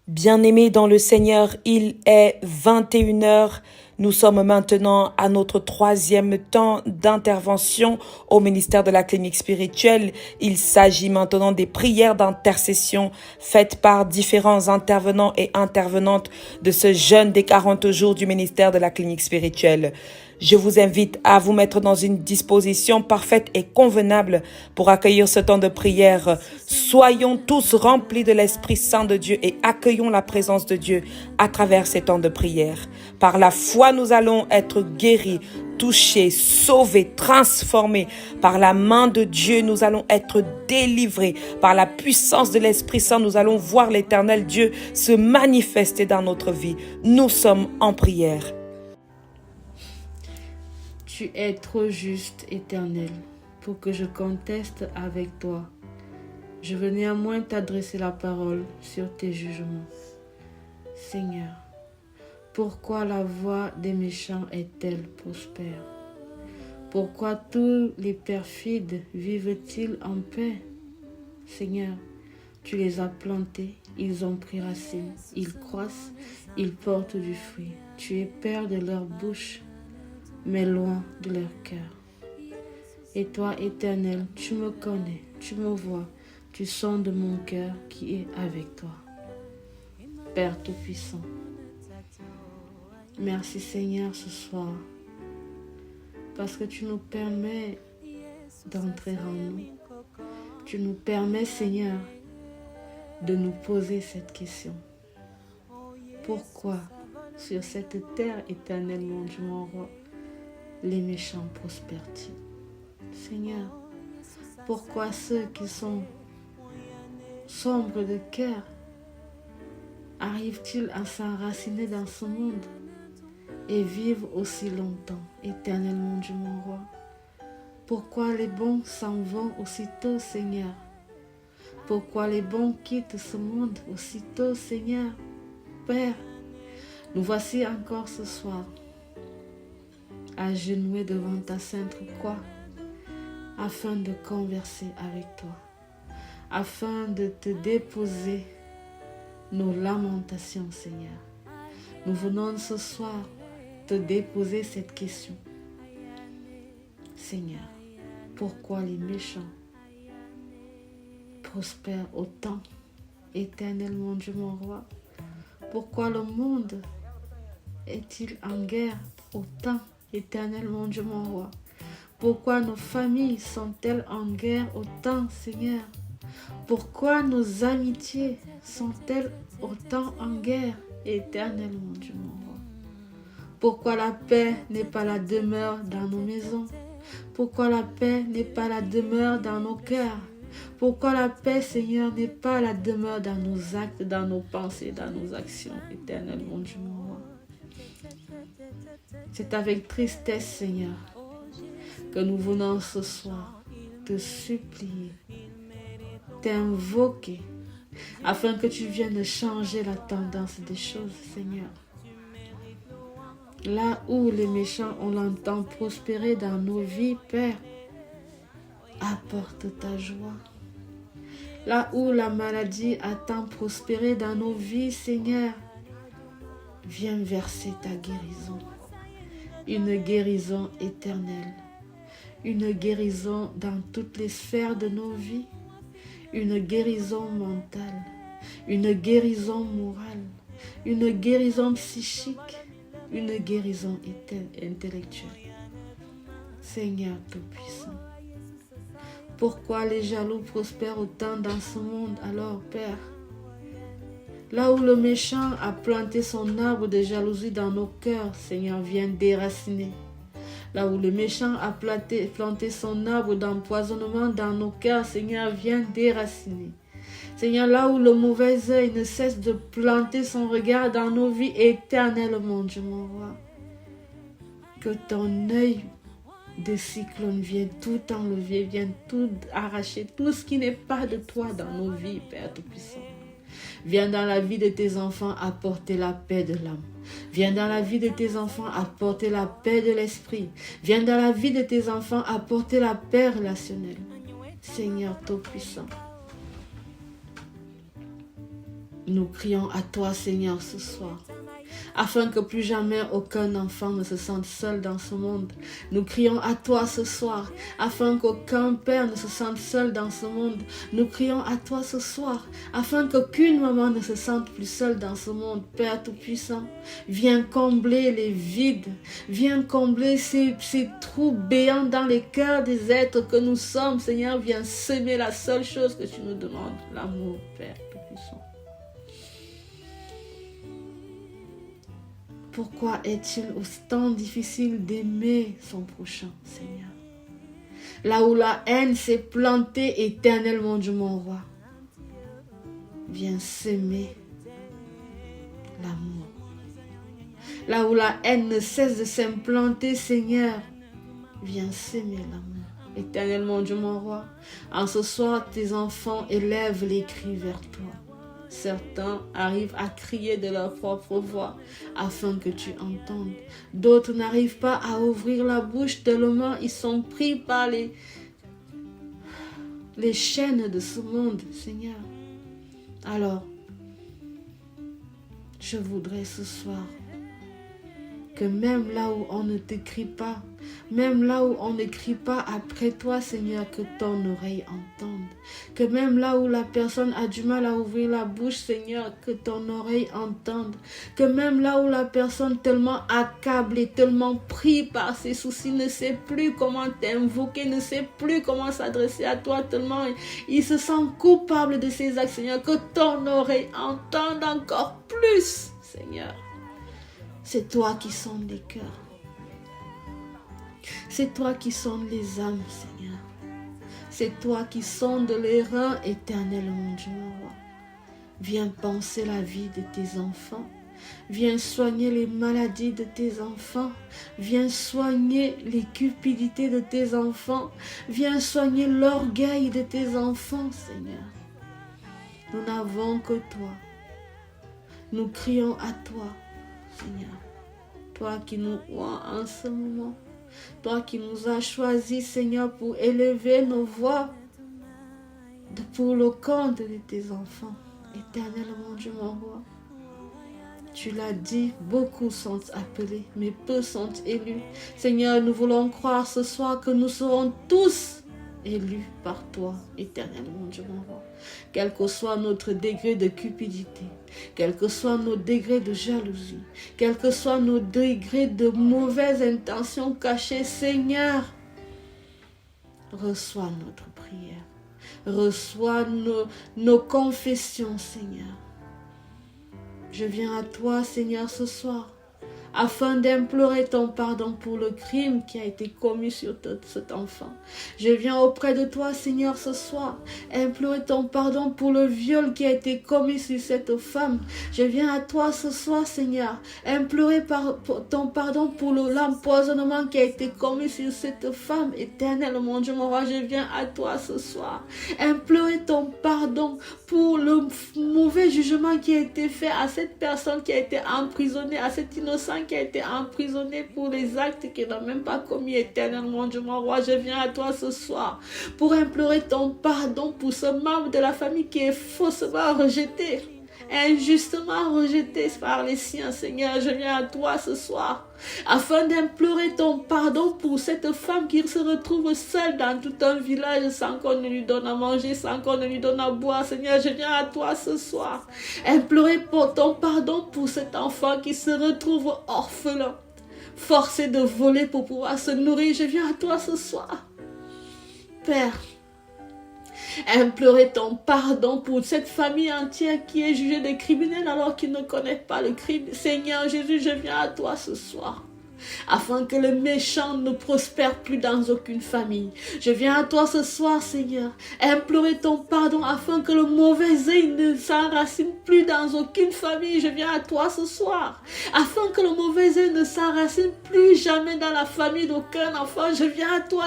Bien-aimés dans le Seigneur, il est 21 heures. Nous sommes maintenant à notre troisième temps d'intervention au ministère de la clinique spirituelle. Il s'agit maintenant des prières d'intercession faites par différents intervenants et intervenantes de ce jeûne des 40 jours du ministère de la clinique spirituelle. Je vous invite à vous mettre dans une disposition parfaite et convenable pour accueillir ce temps de prière. Soyons tous remplis de l'Esprit Saint de Dieu et accueillons la présence de Dieu à travers ces temps de prière. Par la foi, nous allons être guéris, touchés, sauvés, transformés. Par la main de Dieu, nous allons être délivrés. Par la puissance de l'Esprit Saint, nous allons voir l'Éternel Dieu se manifester dans notre vie. Nous sommes en prière. Tu es trop juste, Éternel, pour que je conteste avec toi. Je veux néanmoins t'adresser la parole sur tes jugements. Seigneur, pourquoi la voie des méchants est-elle prospère? Pourquoi tous les perfides vivent-ils en paix? Seigneur, tu les as plantés, ils ont pris racine, ils croissent, ils portent du fruit. Tu es Père de leur bouche, mais loin de leur cœur. Et toi, Éternel, tu me connais, tu me vois, tu sondes mon cœur qui est avec toi. Père Tout-Puissant, merci Seigneur ce soir, parce que tu nous permets d'entrer en nous. Tu nous permets, Seigneur, de nous poser cette question. Pourquoi sur cette terre, Éternel mon Dieu, mon roi, les méchants prospèrent-ils? Seigneur, pourquoi ceux qui sont sombres de cœur arrivent-ils à s'enraciner dans ce monde et vivent aussi longtemps, Éternel mon Dieu, mon roi? Pourquoi les bons s'en vont aussitôt, Seigneur? Pourquoi les bons quittent ce monde aussitôt, Seigneur? Père, nous voici encore ce soir, agenouillés devant ta sainte croix, afin de converser avec toi, afin de te déposer nos lamentations, Seigneur. Nous venons ce soir te déposer cette question. Seigneur, pourquoi les méchants prospèrent autant, Éternel mon Dieu, mon roi? Pourquoi le monde est-il en guerre autant, Éternel mon Dieu, mon roi? Pourquoi nos familles sont-elles en guerre autant, Seigneur? Pourquoi nos amitiés sont-elles autant en guerre, Éternel mon Dieu, mon roi? Pourquoi la paix n'est pas la demeure dans nos maisons? Pourquoi la paix n'est pas la demeure dans nos cœurs? Pourquoi la paix, Seigneur, n'est pas la demeure dans nos actes, dans nos pensées, dans nos actions, Éternel mon Dieu, mon roi? C'est avec tristesse, Seigneur, que nous venons ce soir te supplier, t'invoquer, afin que tu viennes changer la tendance des choses, Seigneur. Là où les méchants ont longtemps prospéré dans nos vies, Père, apporte ta joie. Là où la maladie a tant prospéré dans nos vies, Seigneur, viens verser ta guérison. Une guérison éternelle. Une guérison dans toutes les sphères de nos vies. Une guérison mentale. Une guérison morale. Une guérison psychique. Une guérison intellectuelle. Seigneur Tout-Puissant, pourquoi les jaloux prospèrent autant dans ce monde alors, Père? Là où le méchant a planté son arbre de jalousie dans nos cœurs, Seigneur, viens déraciner. Là où le méchant a planté son arbre d'empoisonnement dans nos cœurs, Seigneur, viens déraciner. Seigneur, là où le mauvais œil ne cesse de planter son regard dans nos vies, éternel mon Dieu, mon roi, que ton œil de cyclone vienne tout enlever, vienne tout arracher, tout ce qui n'est pas de toi dans nos vies, Père Tout-Puissant. Viens dans la vie de tes enfants apporter la paix de l'âme. Viens dans la vie de tes enfants apporter la paix de l'esprit. Viens dans la vie de tes enfants apporter la paix relationnelle. Seigneur Tout-Puissant, Nous crions à toi, Seigneur, ce soir, afin que plus jamais aucun enfant ne se sente seul dans ce monde. Nous crions à toi ce soir, afin qu'aucun père ne se sente seul dans ce monde. Nous crions à toi ce soir, afin qu'aucune maman ne se sente plus seule dans ce monde. Père Tout-Puissant, viens combler les vides, viens combler ces trous béants dans les cœurs des êtres que nous sommes. Seigneur, viens semer la seule chose que tu nous demandes, l'amour, Père Tout-Puissant. Pourquoi est-il autant difficile d'aimer son prochain, Seigneur? Là où la haine s'est plantée éternellement, Dieu mon roi, viens s'aimer l'amour. Là où la haine ne cesse de s'implanter, Seigneur, viens s'aimer l'amour. Éternellement, Dieu mon roi, en ce soir, tes enfants élèvent les cris vers toi. Certains arrivent à crier de leur propre voix afin que tu entendes. D'autres n'arrivent pas à ouvrir la bouche tellement ils sont pris par les chaînes de ce monde, Seigneur. Alors, je voudrais ce soir que même là où on ne te crie pas, même là où on ne crie pas après toi, Seigneur, que ton oreille entende. Que même là où la personne a du mal à ouvrir la bouche, Seigneur, que ton oreille entende. Que même là où la personne tellement accablée, tellement pris par ses soucis, ne sait plus comment t'invoquer, ne sait plus comment s'adresser à toi, tellement il se sent coupable de ses actes, Seigneur, que ton oreille entende encore plus, Seigneur. C'est toi qui sondes les cœurs. C'est toi qui sondes les âmes, Seigneur. C'est toi qui sondes les reins, éternellement, Dieu mon roi. Viens penser la vie de tes enfants. Viens soigner les maladies de tes enfants. Viens soigner les cupidités de tes enfants. Viens soigner l'orgueil de tes enfants, Seigneur. Nous n'avons que toi. Nous crions à toi, Seigneur. Toi qui nous vois en ce moment. Toi qui nous as choisis, Seigneur, pour élever nos voix pour le compte de tes enfants. Éternellement, Dieu mon roi. Tu l'as dit, beaucoup sont appelés, mais peu sont élus. Seigneur, nous voulons croire ce soir que nous serons tous élus par toi, éternellement, Dieu mon roi. Quel que soit notre degré de cupidité, quel que soit nos degrés de jalousie, quel que soit nos degrés de mauvaises intentions cachées, Seigneur, reçois notre prière, reçois nos confessions, Seigneur. Je viens à toi, Seigneur, ce soir, afin d'implorer ton pardon pour le crime qui a été commis sur cet enfant. Je viens auprès de toi, Seigneur, ce soir, implorer ton pardon pour le viol qui a été commis sur cette femme. Je viens à toi ce soir, Seigneur, implorer ton pardon pour l'empoisonnement qui a été commis sur cette femme. Éternellement, Dieu mon roi, je viens à toi ce soir, implorer ton pardon pour le mauvais jugement qui a été fait à cette personne qui a été emprisonnée, à cet innocent qui a été emprisonné pour les actes qu'il n'a même pas commis. Éternellement, Dieu mon roi, je viens à toi ce soir pour implorer ton pardon pour ce membre de la famille qui est faussement rejeté, injustement rejeté par les siens. Seigneur, je viens à toi ce soir afin d'implorer ton pardon pour cette femme qui se retrouve seule dans tout un village sans qu'on ne lui donne à manger, sans qu'on ne lui donne à boire. Seigneur, je viens à toi ce soir implorer ton pardon pour cet enfant qui se retrouve orphelin, forcé de voler pour pouvoir se nourrir. Je viens à toi ce soir, Père, implorer ton pardon pour cette famille entière qui est jugée des criminels alors qu'ils ne connaissent pas le crime. Seigneur Jésus, je viens à toi ce soir afin que le méchant ne prospère plus dans aucune famille. Je viens à toi ce soir, Seigneur, implorer ton pardon afin que le mauvais œil ne s'enracine plus dans aucune famille. Je viens à toi ce soir afin que le mauvais œil ne s'enracine plus jamais dans la famille d'aucun enfant. Je viens à toi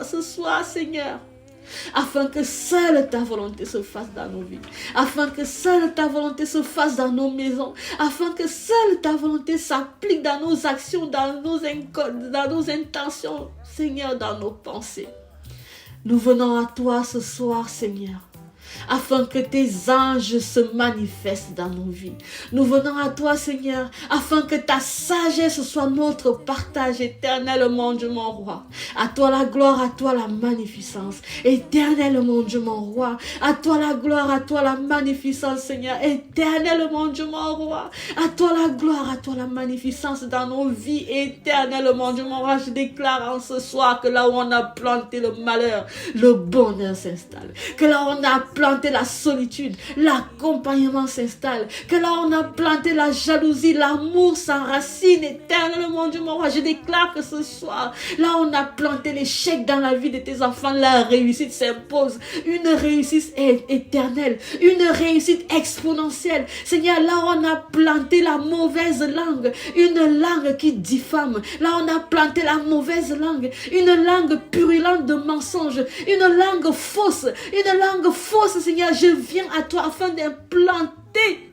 ce soir, Seigneur, afin que seule ta volonté se fasse dans nos vies, afin que seule ta volonté se fasse dans nos maisons, afin que seule ta volonté s'applique dans nos actions, dans nos intentions, Seigneur, dans nos pensées. Nous venons à toi ce soir, Seigneur, afin que tes anges se manifestent dans nos vies. Nous venons à toi, Seigneur, afin que ta sagesse soit notre partage éternel, mon Dieu, mon roi. À toi la gloire, à toi la magnificence. Éternel, mon Dieu, mon roi. À toi la gloire, à toi la magnificence, Seigneur. Éternel, mon Dieu, mon roi. À toi la gloire, à toi la magnificence dans nos vies. Éternel, mon Dieu, mon roi. Je déclare en ce soir que là où on a planté le malheur, le bonheur s'installe. Que là où on a planté la solitude, l'accompagnement s'installe. Que là où on a planté la jalousie, l'amour s'enracine. Éternel, mon Dieu, mon roi. Je déclare que ce soir, là où on a planté l'échec dans la vie de tes enfants, la réussite s'impose. Une réussite éternelle, une réussite exponentielle. Seigneur, là où on a planté la mauvaise langue, une langue qui diffame. Là où on a planté la mauvaise langue, une langue purulente de mensonges, une langue fausse, Seigneur, je viens à toi afin d'implanter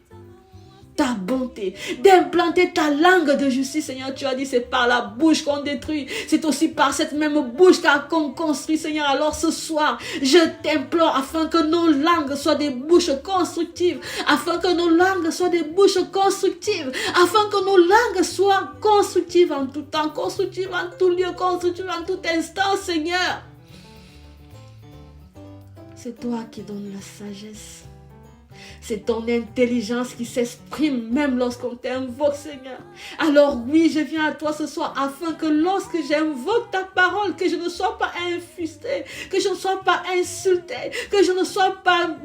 ta bonté, d'implanter ta langue de justice, Seigneur. Tu as dit, c'est par la bouche qu'on détruit, c'est aussi par cette même bouche qu'on construit, Seigneur. Alors ce soir, je t'implore afin que nos langues soient des bouches constructives, afin que nos langues soient des bouches constructives, afin que nos langues soient constructives en tout temps, constructives en tout lieu, constructives en tout instant, Seigneur. C'est toi qui donnes la sagesse. C'est ton intelligence qui s'exprime même lorsqu'on t'invoque, Seigneur. Alors oui, je viens à toi ce soir afin que lorsque j'invoque ta parole, que je ne sois pas infusté, que je ne sois pas insulté, que je ne sois pas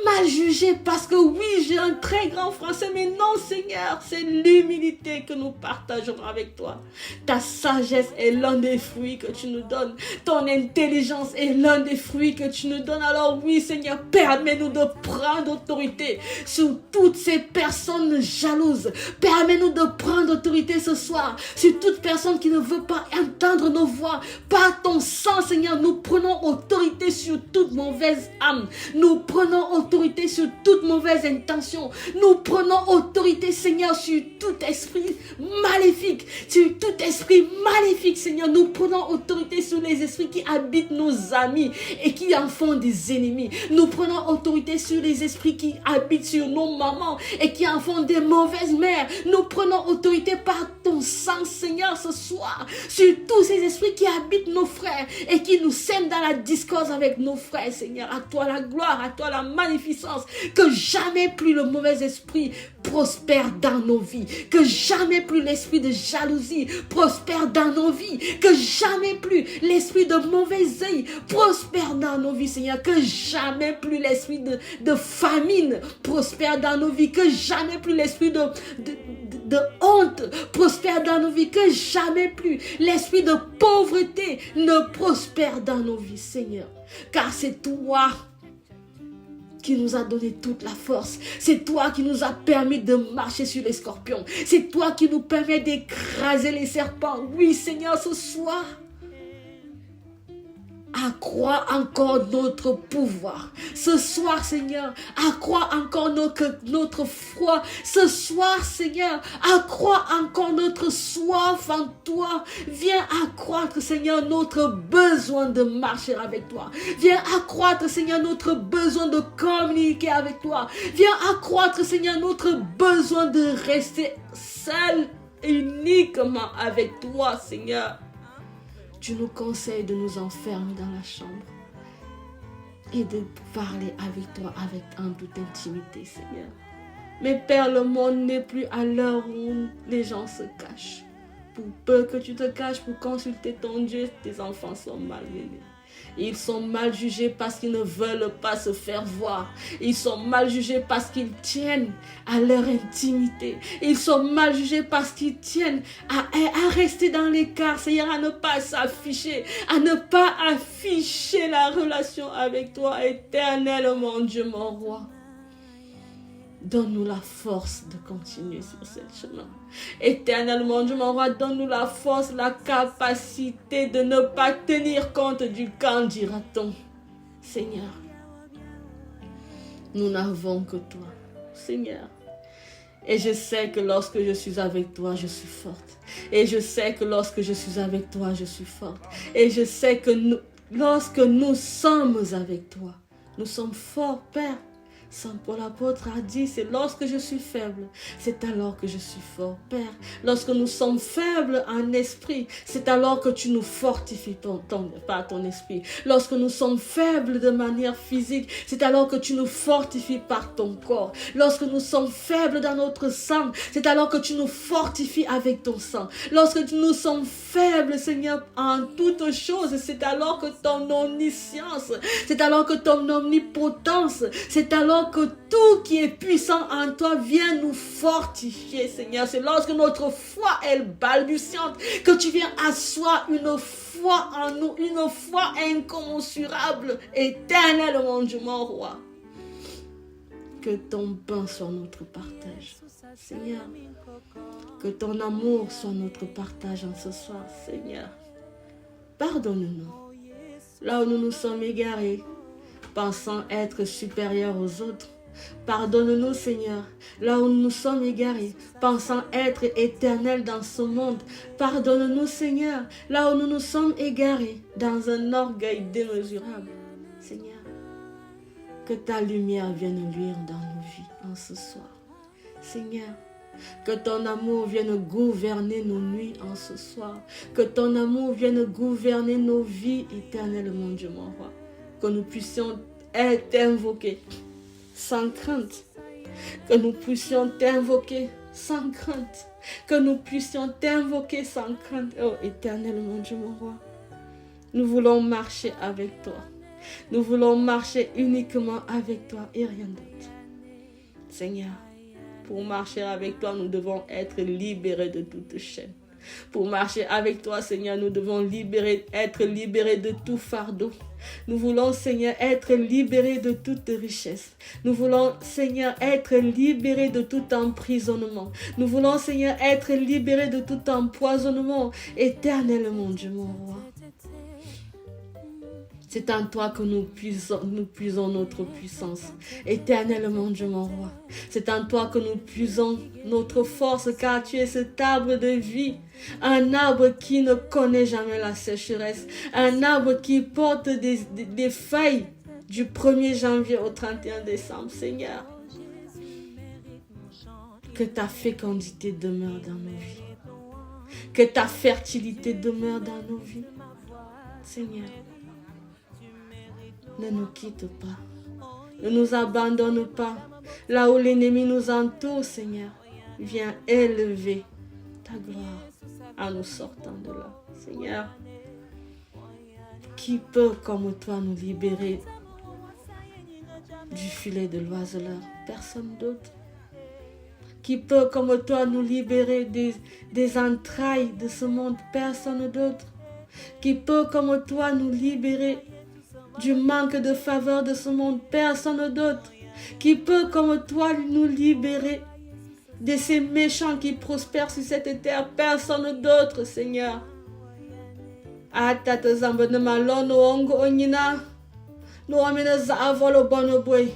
mal jugé, parce que oui, j'ai un très grand français, mais non, Seigneur, c'est l'humilité que nous partageons avec toi. Ta sagesse est l'un des fruits que tu nous donnes. Ton intelligence est l'un des fruits que tu nous donnes. Alors oui, Seigneur, permets-nous de prendre autorité sur toutes ces personnes jalouses. Permets-nous de prendre autorité ce soir sur toute personne qui ne veut pas entendre nos voix. Par ton sang, Seigneur, nous prenons autorité sur toute mauvaise âme. Nous prenons autorité sur toute mauvaise intention. Nous prenons autorité, Seigneur, sur tout esprit maléfique. Sur tout esprit maléfique, Seigneur. Nous prenons autorité sur les esprits qui habitent nos amis et qui en font des ennemis. Nous prenons autorité sur les esprits qui habitent sur nos mamans et qui en font des mauvaises mères. Nous prenons autorité par ton sang, Seigneur, ce soir, sur tous ces esprits qui habitent nos frères et qui nous sèment dans la discorde avec nos frères, Seigneur. À toi la gloire, à toi la magnificence. Que jamais plus le mauvais esprit prospère dans nos vies. Que jamais plus l'esprit de jalousie prospère dans nos vies. Que jamais plus l'esprit de mauvais œil prospère dans nos vies, Seigneur. Que jamais plus l'esprit de famine prospère dans nos vies. Que jamais plus l'esprit de honte prospère dans nos vies. Que jamais plus l'esprit de pauvreté ne prospère dans nos vies, Seigneur. Car c'est toi qui nous a donné toute la force. C'est toi qui nous a permis de marcher sur les scorpions. C'est toi qui nous permet d'écraser les serpents. Oui, Seigneur, ce soir, accrois encore notre pouvoir. Ce soir, Seigneur, accrois encore notre foi. Ce soir, Seigneur, accrois encore notre soif en toi. Viens accroître, Seigneur, notre besoin de marcher avec toi. Viens accroître, Seigneur, notre besoin de communiquer avec toi. Viens accroître, Seigneur, notre besoin de rester seul et uniquement avec toi, Seigneur. Tu nous conseilles de nous enfermer dans la chambre et de parler avec toi en toute intimité, Seigneur. Mais Père, le monde n'est plus à l'heure où les gens se cachent. Pour peu que tu te caches pour consulter ton Dieu, tes enfants sont malmenés. Ils sont mal jugés parce qu'ils ne veulent pas se faire voir. Ils sont mal jugés parce qu'ils tiennent à leur intimité. Ils sont mal jugés parce qu'ils tiennent à rester dans l'écart, Seigneur, à ne pas s'afficher, à ne pas afficher la relation avec toi, éternel, mon Dieu, mon roi. Donne-nous la force de continuer sur ce chemin. Éternel, mon Dieu, mon roi, donne-nous la force, la capacité de ne pas tenir compte du quand dira-t-on. Seigneur, nous n'avons que toi, Seigneur. Et je sais que lorsque je suis avec toi, je suis forte. Et je sais que lorsque je suis avec toi, je suis forte. Et je sais que lorsque nous sommes avec toi, nous sommes forts, Père. Saint Paul l'apôtre a dit, c'est lorsque je suis faible, c'est alors que je suis fort, Père. Lorsque nous sommes faibles en esprit, c'est alors que tu nous fortifies par ton esprit. Lorsque nous sommes faibles de manière physique, c'est alors que tu nous fortifies par ton corps. Lorsque nous sommes faibles dans notre sang, c'est alors que tu nous fortifies avec ton sang. Lorsque nous sommes faibles, Seigneur, en toutes choses, c'est alors que ton omniscience, c'est alors que ton omnipotence, c'est alors que tout qui est puissant en toi vient nous fortifier, Seigneur. C'est lorsque notre foi est balbutiante que tu viens asseoir une foi en nous, une foi incommensurable, éternelle, mon Dieu, mon roi. Que ton pain soit notre partage, Seigneur. Que ton amour soit notre partage en ce soir, Seigneur. Pardonne-nous là où nous nous sommes égarés, pensant être supérieurs aux autres. Pardonne-nous, Seigneur, là où nous sommes égarés, pensant être éternels dans ce monde. Pardonne-nous, Seigneur, là où nous nous sommes égarés, dans un orgueil démesurable. Seigneur, que ta lumière vienne luire dans nos vies en ce soir. Seigneur, que ton amour vienne gouverner nos nuits en ce soir. Que ton amour vienne gouverner nos vies éternelles, mon Dieu, mon roi. Que nous puissions être invoqués sans crainte. Que nous puissions t'invoquer sans crainte. Que nous puissions t'invoquer sans crainte. Oh éternel, mon Dieu, mon roi. Nous voulons marcher avec toi. Nous voulons marcher uniquement avec toi et rien d'autre. Seigneur, pour marcher avec toi, nous devons être libérés de toute chaîne. Pour marcher avec toi, Seigneur, nous devons être libérés de tout fardeau. Nous voulons, Seigneur, être libérés de toute richesse. Nous voulons, Seigneur, être libérés de tout emprisonnement. Nous voulons, Seigneur, être libérés de tout empoisonnement. Éternel, mon Dieu, mon roi. C'est en toi que nous puisons notre puissance. Éternel, mon Dieu, mon roi. C'est en toi que nous puisons notre force, car tu es cet arbre de vie. Un arbre qui ne connaît jamais la sécheresse. Un arbre qui porte des feuilles du 1er janvier au 31 décembre. Seigneur, que ta fécondité demeure dans nos vies. Que ta fertilité demeure dans nos vies. Seigneur, ne nous quitte pas, ne nous abandonne pas. Là où l'ennemi nous entoure, Seigneur, viens élever ta gloire en nous sortant de là. Seigneur, qui peut comme toi nous libérer du filet de l'oiseleur? Personne d'autre. Qui peut comme toi nous libérer des entrailles de ce monde? Personne d'autre. Qui peut comme toi nous libérer du manque de faveur de ce monde? Personne d'autre. Qui peut comme toi nous libérer de ces méchants qui prospèrent sur cette terre? Personne d'autre, Seigneur. Atata zamba na malono ongo onyina no amena za avolo bono boy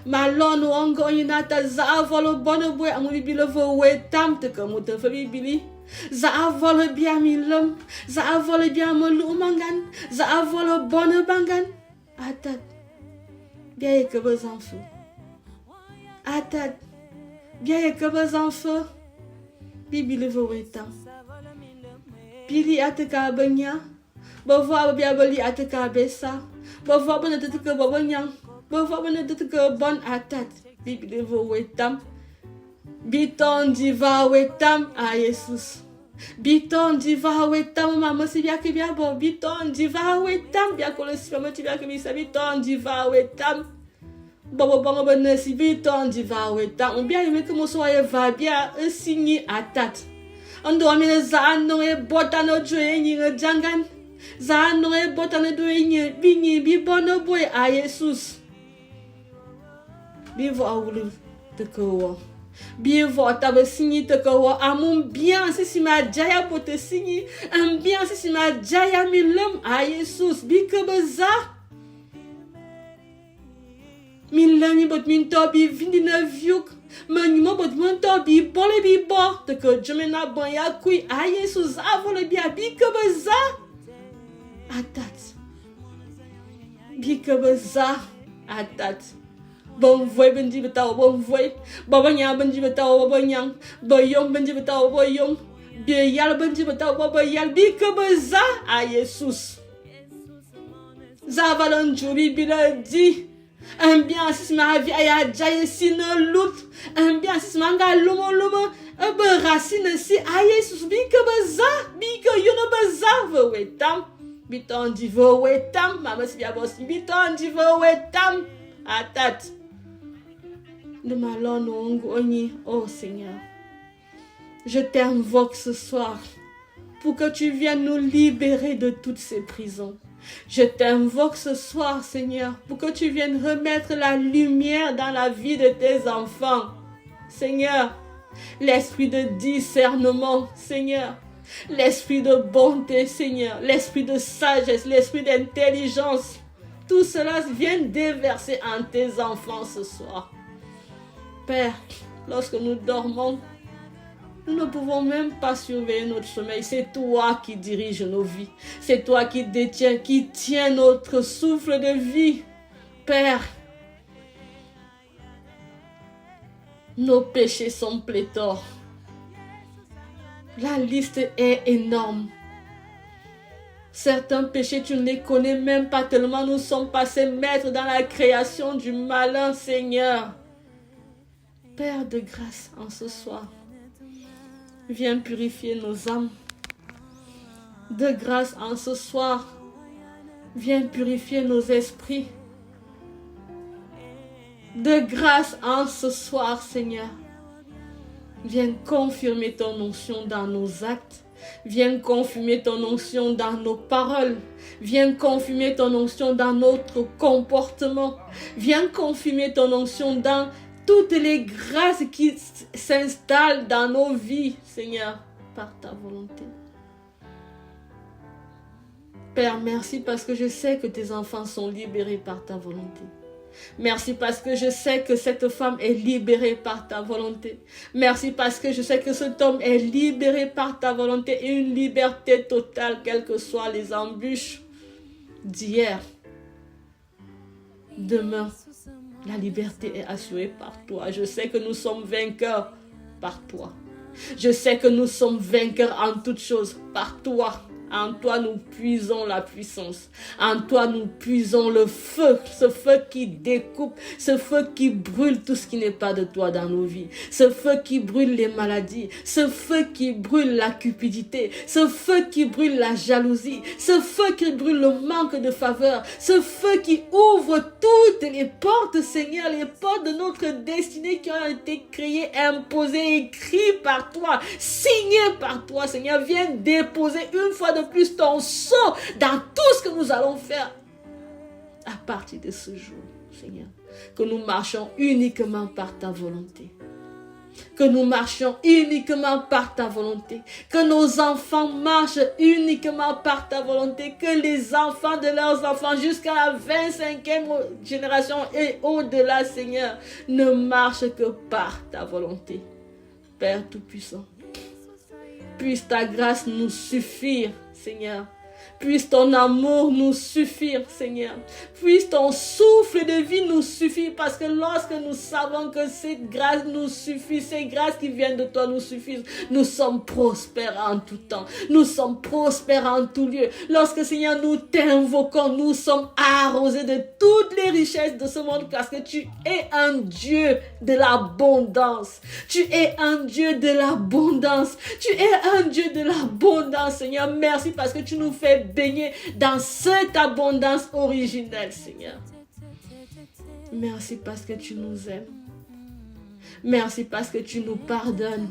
malono ongo onyina ta za avolo bono boy amuli bilovo we tam te kamuta fa bibili za avolo bia milam za avolo bia molu mangan za avolo bono bangan atat bia que vos enfants atat bia que vos enfants bibilovo we tam Pili ataka banya, bava bia bali ataka besa, bava bana tutaka babanyang, bava bana tutaka bon atat, bibi vo wetam, biton diva wetam a Jesus, biton diva wetam mama si bia ke bia bo, biton diva wetam bia kolosi mama ti bia ke bisa biton diva wetam, baba banga bana si biton diva wetam, bia yeme ke mo so ye va bia signi atat. Ando amine zaano e botano joye nyinga jangan. Zaano e botano doye nye binyi bi bono boy a Jesus. Bivo awulu te kowo. Bivo tabe signi te kowo. Amon bien si ma jaya pote signi. Am bien si ma jaya mi lom a Jesus. Bi kebeza. Min lami bot min tobi vindi na viuk. Manimo bot monto bi bole bi bo te que jemena ban ya kui a Jesus avole bi abi kebeza atat Bikabeza atat. Bon voy benji betaw bon voy. Baba nya benji betaw baba nyang. Boyong benji betaw boyong. Bien yal benji betaw baba yal. Bikabeza a Jesus. Zavalon jubi bila di. Un bien si ma vie aya jaye sine lut. Un bien si manga lumo lumo. Ebe racine si a Jesus bikabeza. Bika yono beza wetam. Biton divo wetam. Mama si biabos biton divo wetam. Atat. De malon ongi. Oh Seigneur. Je t'invoque ce soir pour que tu viennes nous libérer de toutes ces prisons. Je t'invoque ce soir, Seigneur, pour que tu viennes remettre la lumière dans la vie de tes enfants. Seigneur, l'esprit de discernement, Seigneur, l'esprit de bonté, Seigneur, l'esprit de sagesse, l'esprit d'intelligence, tout cela vient déverser en tes enfants ce soir. Père, lorsque nous dormons, nous ne pouvons même pas surveiller notre sommeil. C'est toi qui diriges nos vies. C'est toi qui détiens, qui tiens notre souffle de vie. Père, nos péchés sont pléthores. La liste est énorme. Certains péchés, tu ne les connais même pas tellement nous sommes passés maîtres dans la création du malin, Seigneur. Père de grâce, en ce soir, viens purifier nos âmes. De grâce en ce soir, viens purifier nos esprits. De grâce en ce soir, Seigneur, viens confirmer ton onction dans nos actes. Viens confirmer ton onction dans nos paroles. Viens confirmer ton onction dans notre comportement. Viens confirmer ton onction dans toutes les grâces qui s'installent dans nos vies, Seigneur, par ta volonté. Père, merci parce que je sais que tes enfants sont libérés par ta volonté. Merci parce que je sais que cette femme est libérée par ta volonté. Merci parce que je sais que cet homme est libéré par ta volonté et une liberté totale, quelles que soient les embûches d'hier. Demain, la liberté est assurée par toi. Je sais que nous sommes vainqueurs par toi. Je sais que nous sommes vainqueurs en toutes choses par toi. En toi, nous puisons la puissance. En toi, nous puisons le feu. Ce feu qui découpe. Ce feu qui brûle tout ce qui n'est pas de toi dans nos vies. Ce feu qui brûle les maladies. Ce feu qui brûle la cupidité. Ce feu qui brûle la jalousie. Ce feu qui brûle le manque de faveur. Ce feu qui ouvre toutes les portes, Seigneur. Les portes de notre destinée qui ont été créées, imposées, écrites par toi. Signées par toi, Seigneur. Viens déposer une fois de plus ton sceau dans tout ce que nous allons faire à partir de ce jour, Seigneur. Que nous marchions uniquement par ta volonté. Que nous marchions uniquement par ta volonté. Que nos enfants marchent uniquement par ta volonté. Que les enfants de leurs enfants jusqu'à la 25e génération et au-delà, Seigneur, ne marchent que par ta volonté. Père Tout-Puissant, puisse ta grâce nous suffire, Seigneur. Puisse ton amour nous suffire, Seigneur. Puisse ton souffle de vie nous suffire. Parce que lorsque nous savons que cette grâce nous suffit, ces grâces qui viennent de toi nous suffisent, nous sommes prospères en tout temps. Nous sommes prospères en tout lieu. Lorsque, Seigneur, nous t'invoquons, nous sommes arrosés de toutes les richesses de ce monde. Parce que tu es un Dieu de l'abondance. Tu es un Dieu de l'abondance. Tu es un Dieu de l'abondance, Seigneur. Merci parce que tu nous fais baigner dans cette abondance originelle, Seigneur. Merci parce que tu nous aimes. Merci parce que tu nous pardonnes.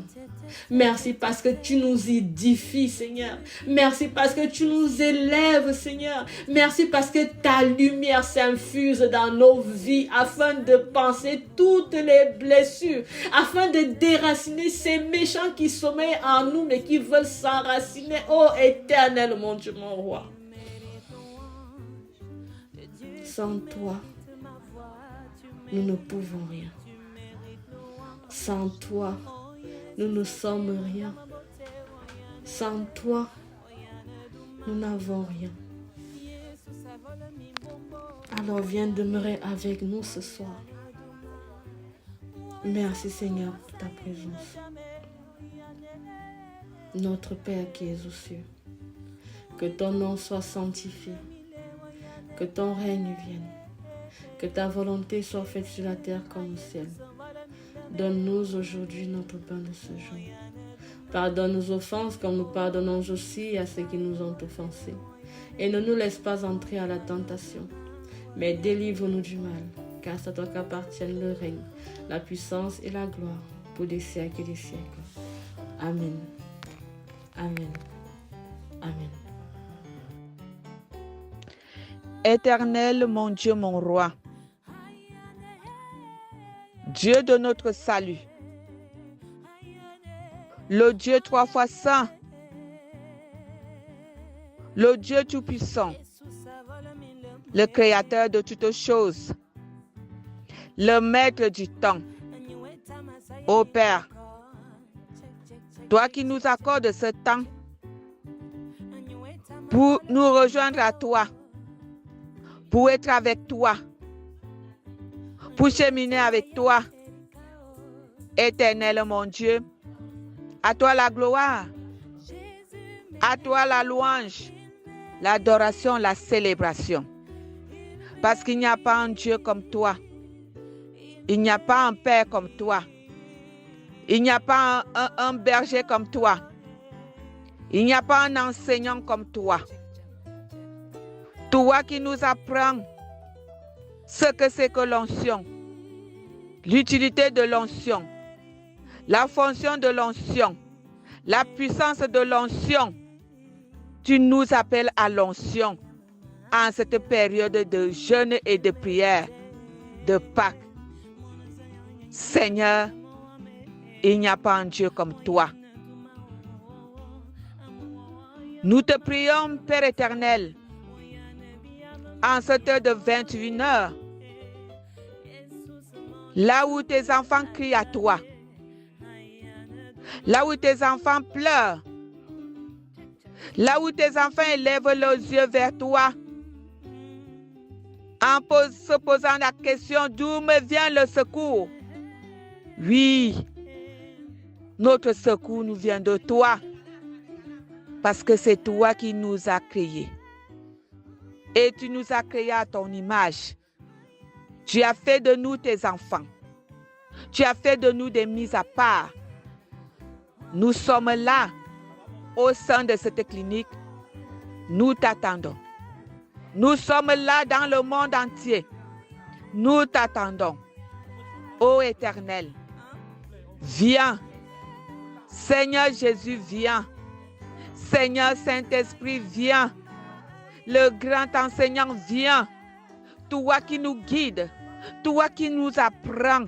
Merci parce que tu nous édifies, Seigneur. Merci parce que tu nous élèves, Seigneur. Merci parce que ta lumière s'infuse dans nos vies afin de penser toutes les blessures, afin de déraciner ces méchants qui sommeillent en nous mais qui veulent s'enraciner. Ô Éternel, mon Dieu, mon roi. Sans toi, nous ne pouvons rien. Sans toi, nous ne sommes rien. Sans toi, nous n'avons rien. Alors viens demeurer avec nous ce soir. Merci Seigneur pour ta présence. Notre Père qui es aux cieux, que ton nom soit sanctifié, que ton règne vienne, que ta volonté soit faite sur la terre comme au ciel. Donne-nous aujourd'hui notre pain de ce jour. Pardonne nos offenses comme nous pardonnons aussi à ceux qui nous ont offensés. Et ne nous laisse pas entrer à la tentation, mais délivre-nous du mal, car c'est à toi qu'appartiennent le règne, la puissance et la gloire pour des siècles et des siècles. Amen. Amen. Amen. Éternel, mon Dieu, mon roi, Dieu de notre salut, le Dieu trois fois saint, le Dieu tout-puissant, le Créateur de toutes choses, le Maître du temps. Ô Père, toi qui nous accordes ce temps pour nous rejoindre à toi, pour être avec toi, pour cheminer avec toi, Éternel mon Dieu, à toi la gloire, à toi la louange, l'adoration, la célébration. Parce qu'il n'y a pas un Dieu comme toi. Il n'y a pas un Père comme toi. Il n'y a pas un berger comme toi. Il n'y a pas un enseignant comme toi. Toi qui nous apprends ce que c'est que l'onction, l'utilité de l'onction, la fonction de l'onction, la puissance de l'onction. Tu nous appelles à l'onction en cette période de jeûne et de prière, de Pâques. Seigneur, il n'y a pas un Dieu comme toi. Nous te prions, Père éternel, en cette heure de 21h, là où tes enfants crient à toi, là où tes enfants pleurent, là où tes enfants élèvent leurs yeux vers toi, en se posant la question d'où me vient le secours. Oui, notre secours nous vient de toi, parce que c'est toi qui nous as créés. Et tu nous as créés à ton image. Tu as fait de nous tes enfants. Tu as fait de nous des mises à part. Nous sommes là, au sein de cette clinique. Nous t'attendons. Nous sommes là dans le monde entier. Nous t'attendons. Ô Éternel, viens. Seigneur Jésus, viens. Seigneur Saint-Esprit, viens. Le grand enseignant, viens. Toi qui nous guides, toi qui nous apprends,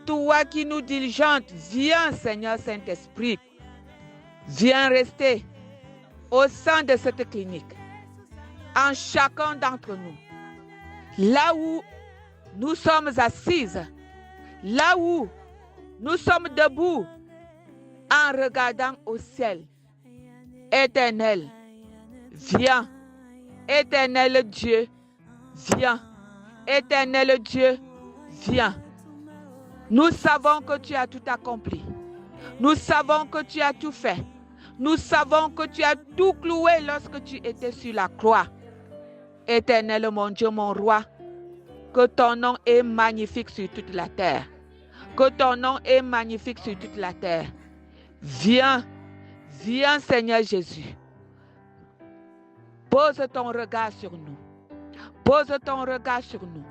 toi qui nous diligentes, viens Seigneur Saint-Esprit. Viens rester au sein de cette clinique, en chacun d'entre nous. Là où nous sommes assises, là où nous sommes debout, en regardant au ciel. Éternel, viens. Éternel Dieu, viens. Éternel Dieu, viens. Nous savons que tu as tout accompli. Nous savons que tu as tout fait. Nous savons que tu as tout cloué lorsque tu étais sur la croix. Éternel mon Dieu, mon roi, que ton nom est magnifique sur toute la terre. Que ton nom est magnifique sur toute la terre. Viens, viens Seigneur Jésus. Pose ton regard sur nous. Pose ton regard sur nous.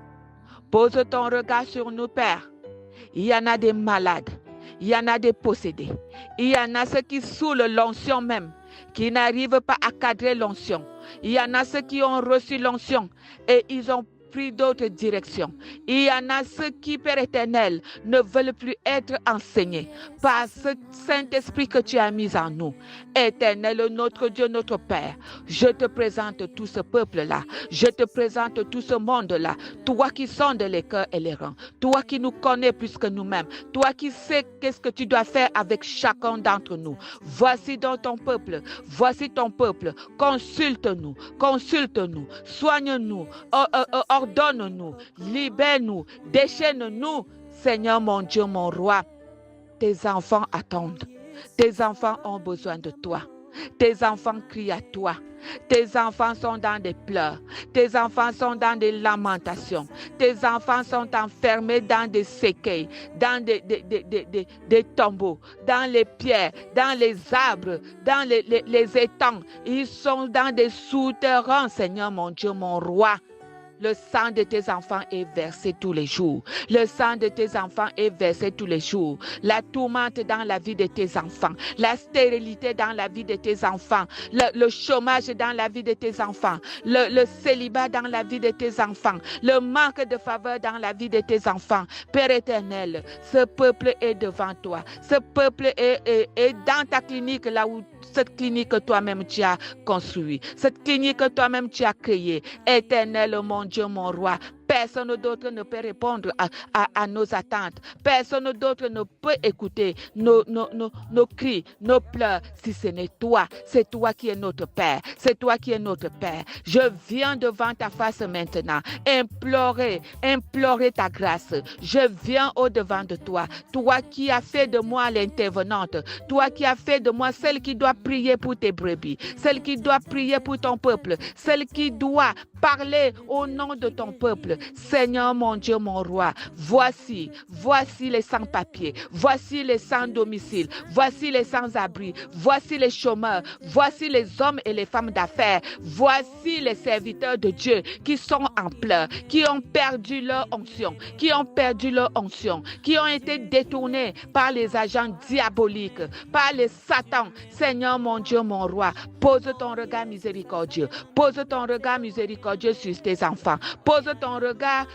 Pose ton regard sur nous, Père. Il y en a des malades. Il y en a des possédés. Il y en a ceux qui saoulent l'onction même, qui n'arrivent pas à cadrer l'onction. Il y en a ceux qui ont reçu l'onction et ils ont pris d'autres directions. Il y en a ceux qui, Père éternel, ne veulent plus être enseignés par ce Saint-Esprit que tu as mis en nous. Éternel, notre Dieu, notre Père, je te présente tout ce peuple-là. Je te présente tout ce monde-là. Toi qui sondes les cœurs et les reins. Toi qui nous connais plus que nous-mêmes. Toi qui sais qu'est-ce que tu dois faire avec chacun d'entre nous. Voici donc ton peuple. Voici ton peuple. Consulte-nous. Consulte-nous. Soigne-nous. ordonne-nous, libère-nous, déchaîne-nous, Seigneur mon Dieu, mon roi. Tes enfants attendent. Tes enfants ont besoin de toi. Tes enfants crient à toi. Tes enfants sont dans des pleurs. Tes enfants sont dans des lamentations. Tes enfants sont enfermés dans des séquelles, dans des tombeaux, dans les pierres, dans les arbres, dans les étangs. Ils sont dans des souterrains, Seigneur mon Dieu, mon roi. Le sang de tes enfants est versé tous les jours. Le sang de tes enfants est versé tous les jours. La tourmente dans la vie de tes enfants. La stérilité dans la vie de tes enfants. Le chômage dans la vie de tes enfants. Le célibat dans la vie de tes enfants. Le manque de faveur dans la vie de tes enfants. Père éternel, ce peuple est devant toi. Ce peuple est dans ta clinique, là où cette clinique que toi-même tu as construite. Cette clinique que toi-même tu as créée. Éternel, mon Dieu, mon roi. Personne d'autre ne peut répondre à nos attentes. Personne d'autre ne peut écouter nos cris, nos pleurs, si ce n'est toi. C'est toi qui es notre Père. C'est toi qui es notre Père. Je viens devant ta face maintenant, implorer ta grâce. Je viens au-devant de toi. Toi qui as fait de moi l'intervenante. Toi qui as fait de moi celle qui doit prier pour tes brebis. Celle qui doit prier pour ton peuple. Celle qui doit parler au nom de ton peuple. Seigneur mon Dieu, mon roi, voici les sans-papiers, voici les sans-domicile, voici les sans-abri, voici les chômeurs, voici les hommes et les femmes d'affaires, voici les serviteurs de Dieu qui sont en pleurs, qui ont perdu leur onction, qui ont été détournés par les agents diaboliques, par les satans. Seigneur mon Dieu, mon roi, pose ton regard miséricordieux, sur tes enfants, pose ton regard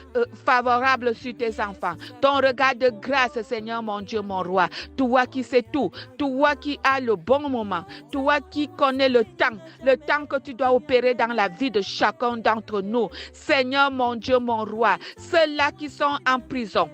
favorable sur tes enfants, ton regard de grâce, Seigneur mon Dieu, mon roi, toi qui sais tout, toi qui as le bon moment, toi qui connais le temps que tu dois opérer dans la vie de chacun d'entre nous. Seigneur mon Dieu, mon roi, ceux-là qui sont en prison,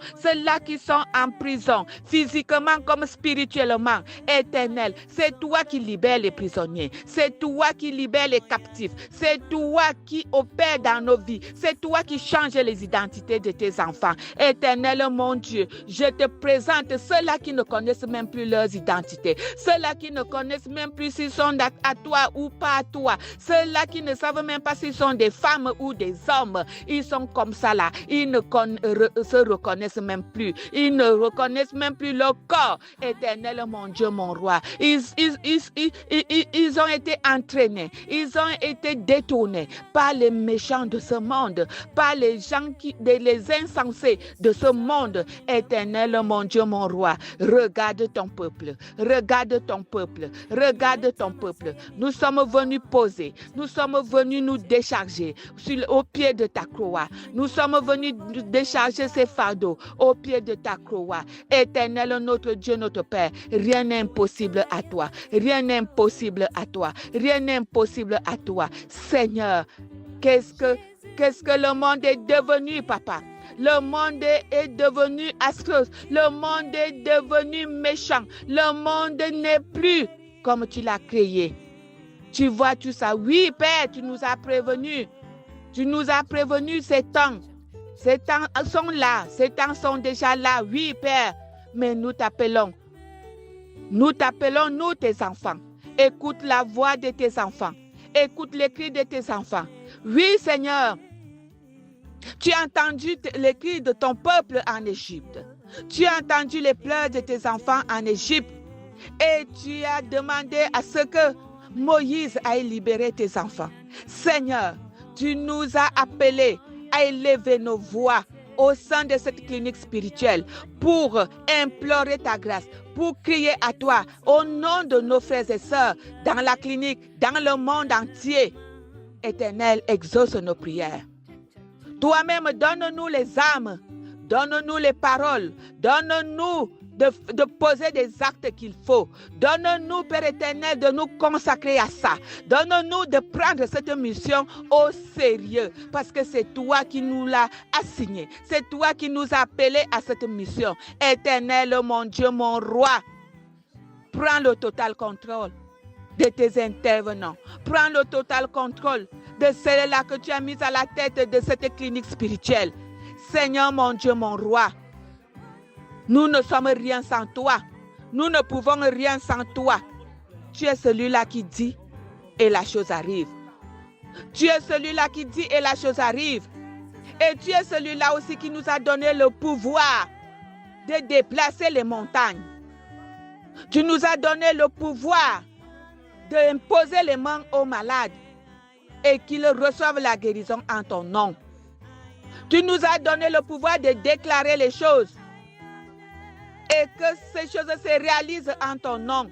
physiquement comme spirituellement, éternel, c'est toi qui libères les prisonniers, c'est toi qui libères les captifs, c'est toi qui opères dans nos vies, c'est toi qui changes les identités de tes enfants. Éternel mon Dieu, je te présente ceux-là qui ne connaissent même plus leurs identités, ceux-là qui ne connaissent même plus s'ils sont à toi ou pas à toi, ceux-là qui ne savent même pas s'ils sont des femmes ou des hommes. Ils sont comme ça là, ils ne se reconnaissent même plus, ils ne reconnaissent même plus leur corps. Éternel mon Dieu, mon roi, ils ont été entraînés, ils ont été détournés par les méchants de ce monde, par les gens les insensés de ce monde. Éternel mon Dieu, mon roi, regarde ton peuple. Nous sommes venus poser, nous sommes venus nous décharger au pied de ta croix. Nous sommes venus décharger ces fardeaux au pied de ta croix. Éternel notre Dieu, notre Père, rien n'est impossible à toi. Rien n'est impossible à toi. Rien n'est impossible à toi. Seigneur, qu'est-ce que le monde est devenu, papa? Le monde est devenu atroce. Le monde est devenu méchant. Le monde n'est plus comme tu l'as créé. Tu vois tout ça. Oui, Père, tu nous as prévenus. Tu nous as prévenus ces temps. Ces temps sont là. Ces temps sont déjà là. Oui, Père. Mais nous t'appelons. Nous t'appelons, nous, tes enfants. Écoute la voix de tes enfants. Écoute les cris de tes enfants. Oui, Seigneur. Tu as entendu les cris de ton peuple en Égypte. Tu as entendu les pleurs de tes enfants en Égypte. Et tu as demandé à ce que Moïse aille libérer tes enfants. Seigneur, tu nous as appelés à élever nos voix au sein de cette clinique spirituelle pour implorer ta grâce, pour crier à toi au nom de nos frères et sœurs dans la clinique, dans le monde entier. Éternel, exauce nos prières. Toi-même, donne-nous les âmes, donne-nous les paroles, donne-nous de poser des actes qu'il faut. Donne-nous, Père éternel, de nous consacrer à ça. Donne-nous de prendre cette mission au sérieux, parce que c'est toi qui nous l'as assigné. C'est toi qui nous as appelés à cette mission. Éternel, mon Dieu, mon roi, prends le total contrôle de tes intervenants. Prends le total contrôle de celle-là que tu as mise à la tête de cette clinique spirituelle. Seigneur mon Dieu, mon roi, nous ne sommes rien sans toi. Nous ne pouvons rien sans toi. Tu es celui-là qui dit et la chose arrive. Tu es celui-là qui dit et la chose arrive. Et tu es celui-là aussi qui nous a donné le pouvoir de déplacer les montagnes. Tu nous as donné le pouvoir d'imposer les mains aux malades et qu'ils reçoivent la guérison en ton nom. Tu nous as donné le pouvoir de déclarer les choses et que ces choses se réalisent en ton nom.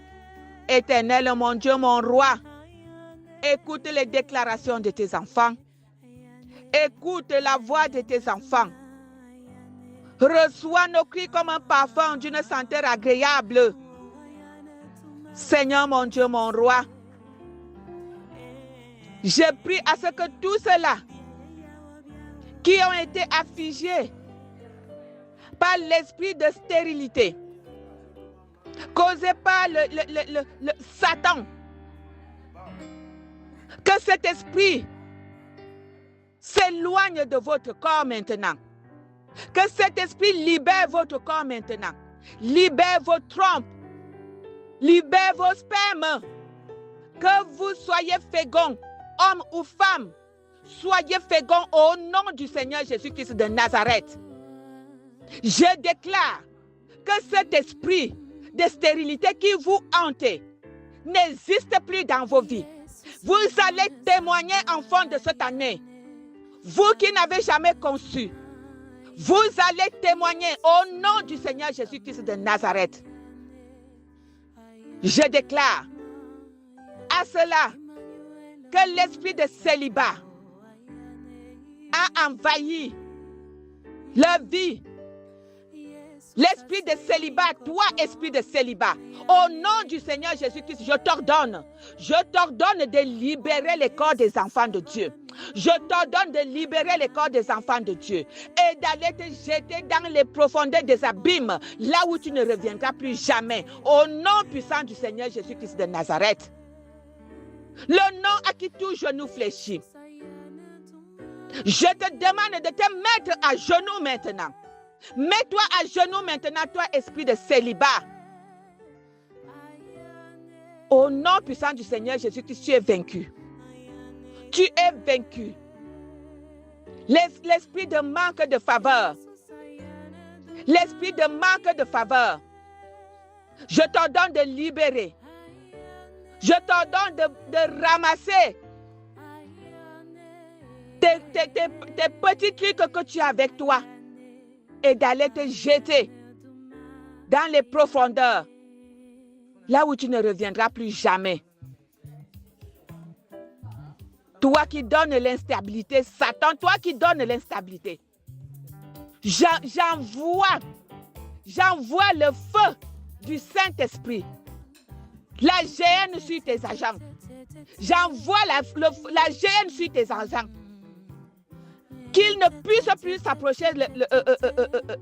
Éternel, mon Dieu, mon roi, écoute les déclarations de tes enfants. Écoute la voix de tes enfants. Reçois nos cris comme un parfum d'une senteur agréable. Seigneur, mon Dieu, mon roi, je prie à ce que tous ceux-là qui ont été affligés par l'esprit de stérilité, causé par le Satan, que cet esprit s'éloigne de votre corps maintenant. Que cet esprit libère votre corps maintenant. Libère vos trompes. Libère vos spermes. Que vous soyez féconds, hommes ou femmes. Soyez féconds au nom du Seigneur Jésus-Christ de Nazareth. Je déclare que cet esprit de stérilité qui vous hante n'existe plus dans vos vies. Vous allez témoigner en fin de cette année. Vous qui n'avez jamais conçu, vous allez témoigner au nom du Seigneur Jésus-Christ de Nazareth. Je déclare à cela que l'esprit de célibat a envahi leur vie. L'esprit de célibat, toi, esprit de célibat, au nom du Seigneur Jésus-Christ, je t'ordonne de libérer les corps des enfants de Dieu. Je t'ordonne de libérer les corps des enfants de Dieu et d'aller te jeter dans les profondeurs des abîmes, là où tu ne reviendras plus jamais, au nom puissant du Seigneur Jésus-Christ de Nazareth. Le nom à qui tout genou fléchit. Je te demande de te mettre à genoux maintenant. Mets-toi à genoux maintenant, toi, esprit de célibat. Au nom puissant du Seigneur Jésus-Christ, tu es vaincu. Tu es vaincu. L'esprit de manque de faveur. L'esprit de manque de faveur. Je t'ordonne de libérer. Je t'ordonne de ramasser tes petits trucs que tu as avec toi et d'aller te jeter dans les profondeurs, là où tu ne reviendras plus jamais. Toi qui donnes l'instabilité, Satan, toi qui donnes l'instabilité, j'envoie le feu du Saint-Esprit, la géhenne sur tes agents. J'envoie la géhenne sur tes agents. Qu'ils ne puissent plus s'approcher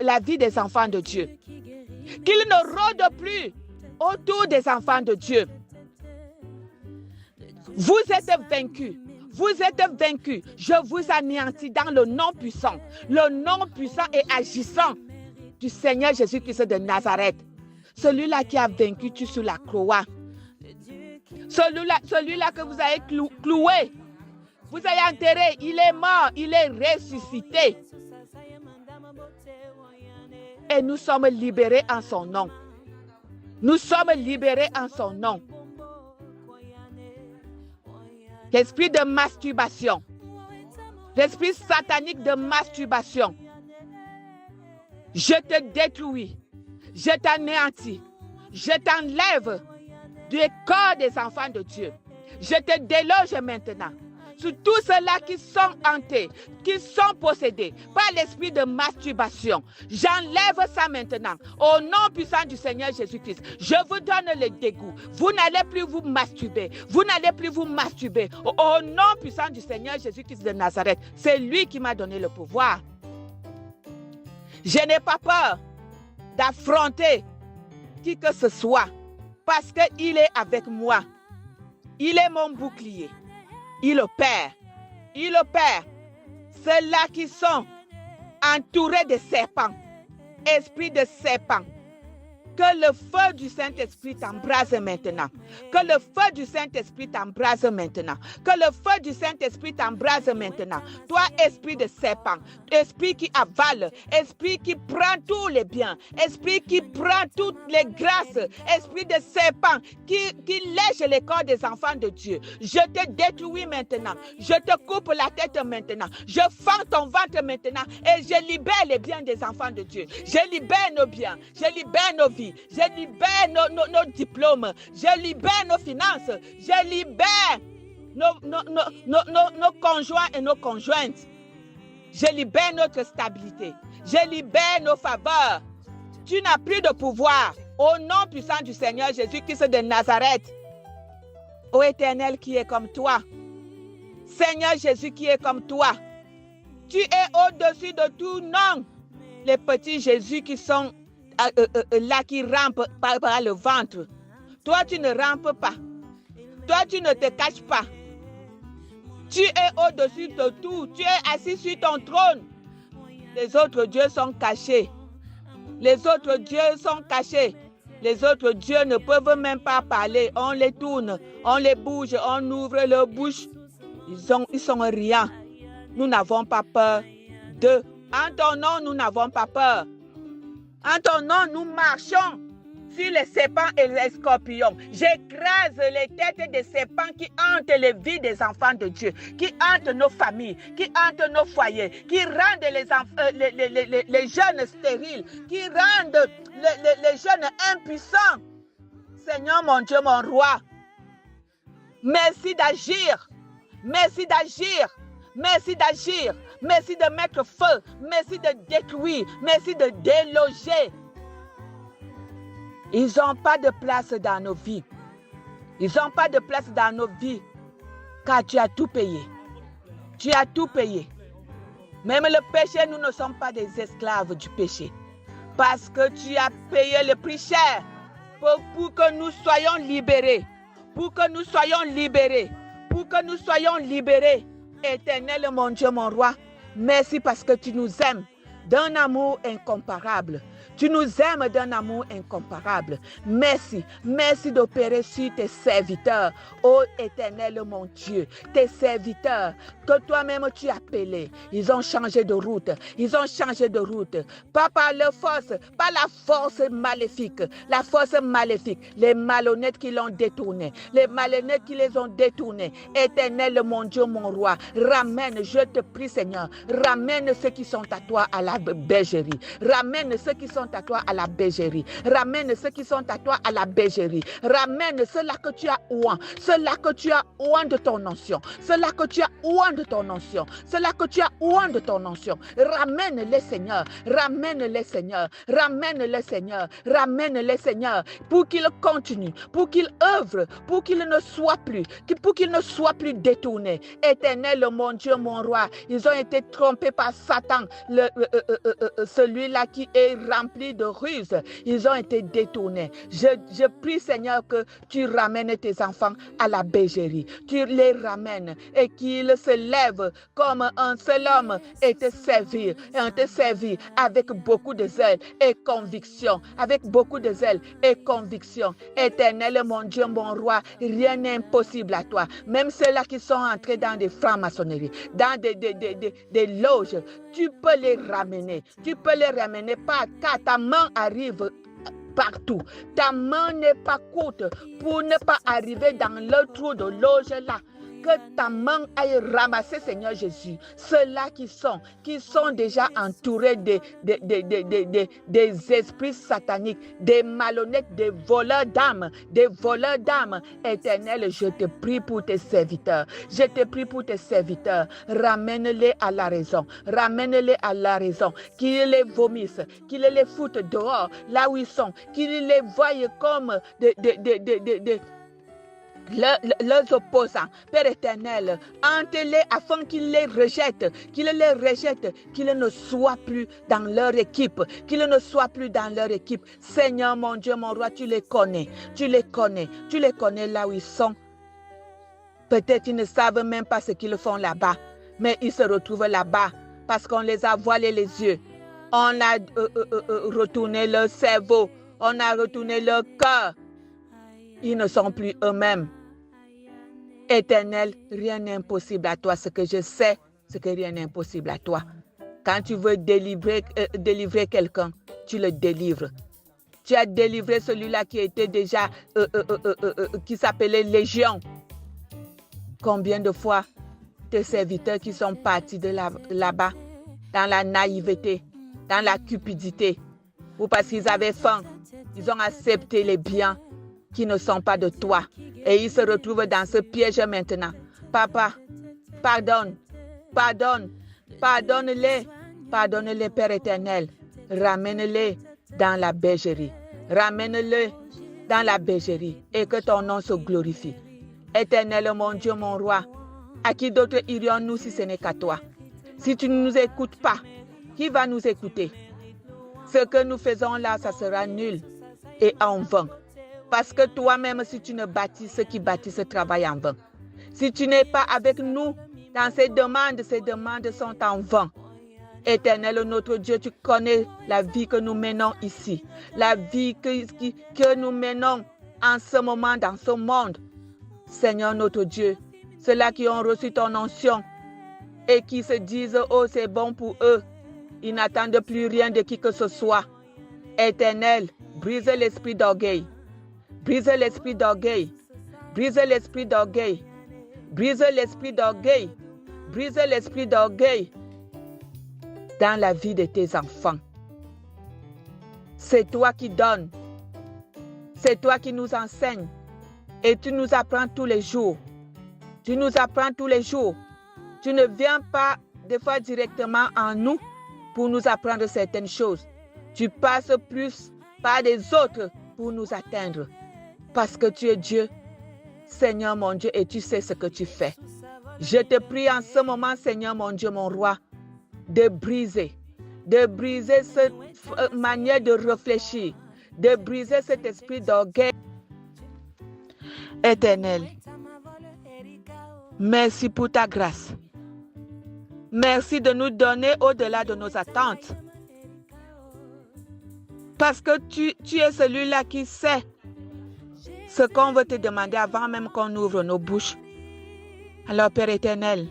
la vie des enfants de Dieu. Qu'ils ne rôdent plus autour des enfants de Dieu. Vous êtes vaincus. Vous êtes vaincus. Je vous anéantis dans le nom puissant et agissant du Seigneur Jésus-Christ de Nazareth. Celui-là qui a vaincu tu sur la croix. Celui-là que vous avez cloué. Vous avez enterré, il est mort, il est ressuscité. Et nous sommes libérés en son nom. Nous sommes libérés en son nom. L'esprit de masturbation, l'esprit satanique de masturbation, je te détruis, je t'anéantis, je t'enlève du corps des enfants de Dieu. Je te déloge maintenant. Sur tous ceux-là qui sont hantés, qui sont possédés par l'esprit de masturbation. J'enlève ça maintenant. Au nom puissant du Seigneur Jésus-Christ, je vous donne le dégoût. Vous n'allez plus vous masturber. Vous n'allez plus vous masturber. Au nom puissant du Seigneur Jésus-Christ de Nazareth, c'est lui qui m'a donné le pouvoir. Je n'ai pas peur d'affronter qui que ce soit parce qu'il est avec moi. Il est mon bouclier. Il opère il opère. Ceux-là qui sont entourés de serpents, esprit de serpent, que le feu du Saint-Esprit t'embrase maintenant. Que le feu du Saint-Esprit t'embrase maintenant. Que le feu du Saint-Esprit t'embrase maintenant. Toi, esprit de serpent, esprit qui avale, esprit qui prend tous les biens, esprit qui prend toutes les grâces, esprit de serpent qui lèche les corps des enfants de Dieu. Je te détruis maintenant. Je te coupe la tête maintenant. Je fends ton ventre maintenant et je libère les biens des enfants de Dieu. Je libère nos biens. Je libère nos vies. Je libère nos diplômes. Je libère nos finances. Je libère nos conjoints et nos conjointes. Je libère notre stabilité. Je libère nos faveurs. Tu n'as plus de pouvoir. Au nom puissant du Seigneur Jésus-Christ de Nazareth. Ô Éternel qui est comme toi. Seigneur Jésus qui est comme toi. Tu es au-dessus de tout nom. Les petits Jésus qui sont là, qui rampent par le ventre. Toi, tu ne rampes pas. Toi, tu ne te caches pas. Tu es au-dessus de tout. Tu es assis sur ton trône. Les autres dieux sont cachés. Les autres dieux sont cachés. Les autres dieux ne peuvent même pas parler. On les tourne, on les bouge, on ouvre leur bouche. Ils sont rien. Nous n'avons pas peur d'eux. En ton nom, nous n'avons pas peur. En ton nom, nous marchons sur les serpents et les scorpions. J'écrase les têtes des serpents qui hantent les vies des enfants de Dieu, qui hantent nos familles, qui hantent nos foyers, qui rendent les jeunes stériles, qui rendent les jeunes impuissants. Seigneur mon Dieu, mon roi, merci d'agir, merci d'agir. Merci d'agir, merci de mettre feu, merci de détruire, merci de déloger. Ils n'ont pas de place dans nos vies. Ils n'ont pas de place dans nos vies, car tu as tout payé. Tu as tout payé. Même le péché, nous ne sommes pas des esclaves du péché. Parce que tu as payé le prix cher pour que nous soyons libérés. Pour que nous soyons libérés. Pour que nous soyons libérés. Éternel, mon Dieu, mon roi, merci parce que tu nous aimes d'un amour incomparable. Tu nous aimes d'un amour incomparable. Merci, merci d'opérer sur tes serviteurs. Ô Éternel, mon Dieu, tes serviteurs que toi-même tu as appelés. Ils ont changé de route. Ils ont changé de route. Pas par leur force, pas la force maléfique. La force maléfique. Les malhonnêtes qui l'ont détourné. Les malhonnêtes qui les ont détournés. Éternel, mon Dieu, mon roi, ramène, je te prie, Seigneur, ramène ceux qui sont à toi à la bergerie. Ramène ceux qui sont à toi à la bergerie. Ramène ceux qui sont à toi à la bergerie. Ramène ceux-là que tu as ouan. Ceux-là que tu as ouan de ton onction. Ceux-là que tu as ouan de ton onction. Ceux-là que tu as ouan de ton onction. Ramène-les, Seigneur. Ramène-les, Seigneur. Ramène-les, Seigneur. Ramène-les, Seigneur. Pour qu'ils continuent. Pour qu'ils œuvrent. Pour qu'ils ne soient plus. Pour qu'ils ne soient plus détournés. Éternel, mon Dieu, mon roi. Ils ont été trompés par Satan. Celui-là qui est rempli de ruses. Ils ont été détournés. Je prie, Seigneur, que tu ramènes tes enfants à la bergerie. Tu les ramènes et qu'ils se lèvent comme un seul homme et te servir. Et te servir avec beaucoup de zèle et conviction. Avec beaucoup de zèle et conviction. Éternel, mon Dieu, mon roi, rien n'est impossible à toi. Même ceux-là qui sont entrés dans des francs-maçonneries, dans des loges, tu peux les ramener. Tu peux les ramener pas car ta main arrive partout. Ta main n'est pas courte pour ne pas arriver dans le trou de loge là. Que ta main aille ramasser, Seigneur Jésus, ceux-là qui sont déjà entourés des esprits sataniques, des malhonnêtes, des voleurs d'âmes, Éternel, je te prie pour tes serviteurs. Je te prie pour tes serviteurs. Ramène-les à la raison. Ramène-les à la raison. Qu'ils les vomissent, qu'ils les foutent dehors, là où ils sont, qu'ils les voient comme leurs opposants. Père éternel, hante-les afin qu'ils les rejettent, qu'ils ne soient plus dans leur équipe, Seigneur mon Dieu, mon roi, tu les connais là où ils sont. Peut-être ils ne savent même pas ce qu'ils font là-bas. mais ils se retrouvent là-bas parce qu'on les a voilés les yeux. On a retourné leur cerveau, on a retourné leur cœur. Ils ne sont plus eux-mêmes. Éternel, rien n'est impossible à toi. Ce que je sais, c'est que rien n'est impossible à toi. Quand tu veux délivrer quelqu'un, tu le délivres. Tu as délivré celui-là qui était déjà, qui s'appelait Légion. Combien de fois tes serviteurs qui sont partis de là-bas, dans la naïveté, dans la cupidité, ou parce qu'ils avaient faim, ils ont accepté les biens qui ne sont pas de toi. Et ils se retrouvent dans ce piège maintenant. Papa, pardonne, pardonne-les, pardonne-les, Père éternel. Ramène-les dans la bergerie. Ramène-les dans la bergerie et que ton nom se glorifie. Éternel, mon Dieu, mon roi, à qui d'autre irions-nous si ce n'est qu'à toi? Si tu ne nous écoutes pas, qui va nous écouter? Ce que nous faisons là, ça sera nul et en vain. Parce que toi-même, si tu ne bâtis, ceux qui bâtissent travaillent en vain. Si tu n'es pas avec nous dans ces demandes sont en vain. Éternel, notre Dieu, tu connais la vie que nous menons ici. La vie que nous menons en ce moment, dans ce monde. Seigneur, notre Dieu, ceux-là qui ont reçu ton onction et qui se disent, oh, c'est bon pour eux. Ils n'attendent plus rien de qui que ce soit. Éternel, brise l'esprit d'orgueil. Brise l'esprit d'orgueil. Brise l'esprit d'orgueil. Brise l'esprit d'orgueil. Brise l'esprit d'orgueil dans la vie de tes enfants. C'est toi qui donnes. C'est toi qui nous enseignes. Et tu nous apprends tous les jours. Tu nous apprends tous les jours. Tu ne viens pas des fois directement en nous pour nous apprendre certaines choses. Tu passes plus par des autres pour nous atteindre. Parce que tu es Dieu, Seigneur mon Dieu, et tu sais ce que tu fais. Je te prie en ce moment, Seigneur mon Dieu, mon roi, de briser cette manière de réfléchir, de briser cet esprit d'orgueil. Éternel, merci pour ta grâce. Merci de nous donner au-delà de nos attentes. Parce que tu es celui-là qui sait ce qu'on veut te demander avant même qu'on ouvre nos bouches. Alors, Père éternel,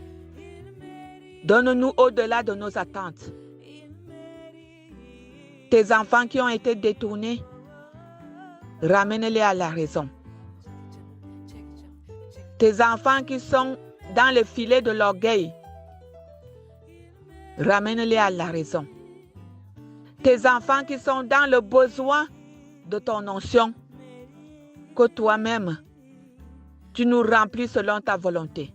donne-nous au-delà de nos attentes. Tes enfants qui ont été détournés, ramène-les à la raison. Tes enfants qui sont dans le filet de l'orgueil, ramène-les à la raison. Tes enfants qui sont dans le besoin de ton onction, que toi-même, tu nous remplis selon ta volonté.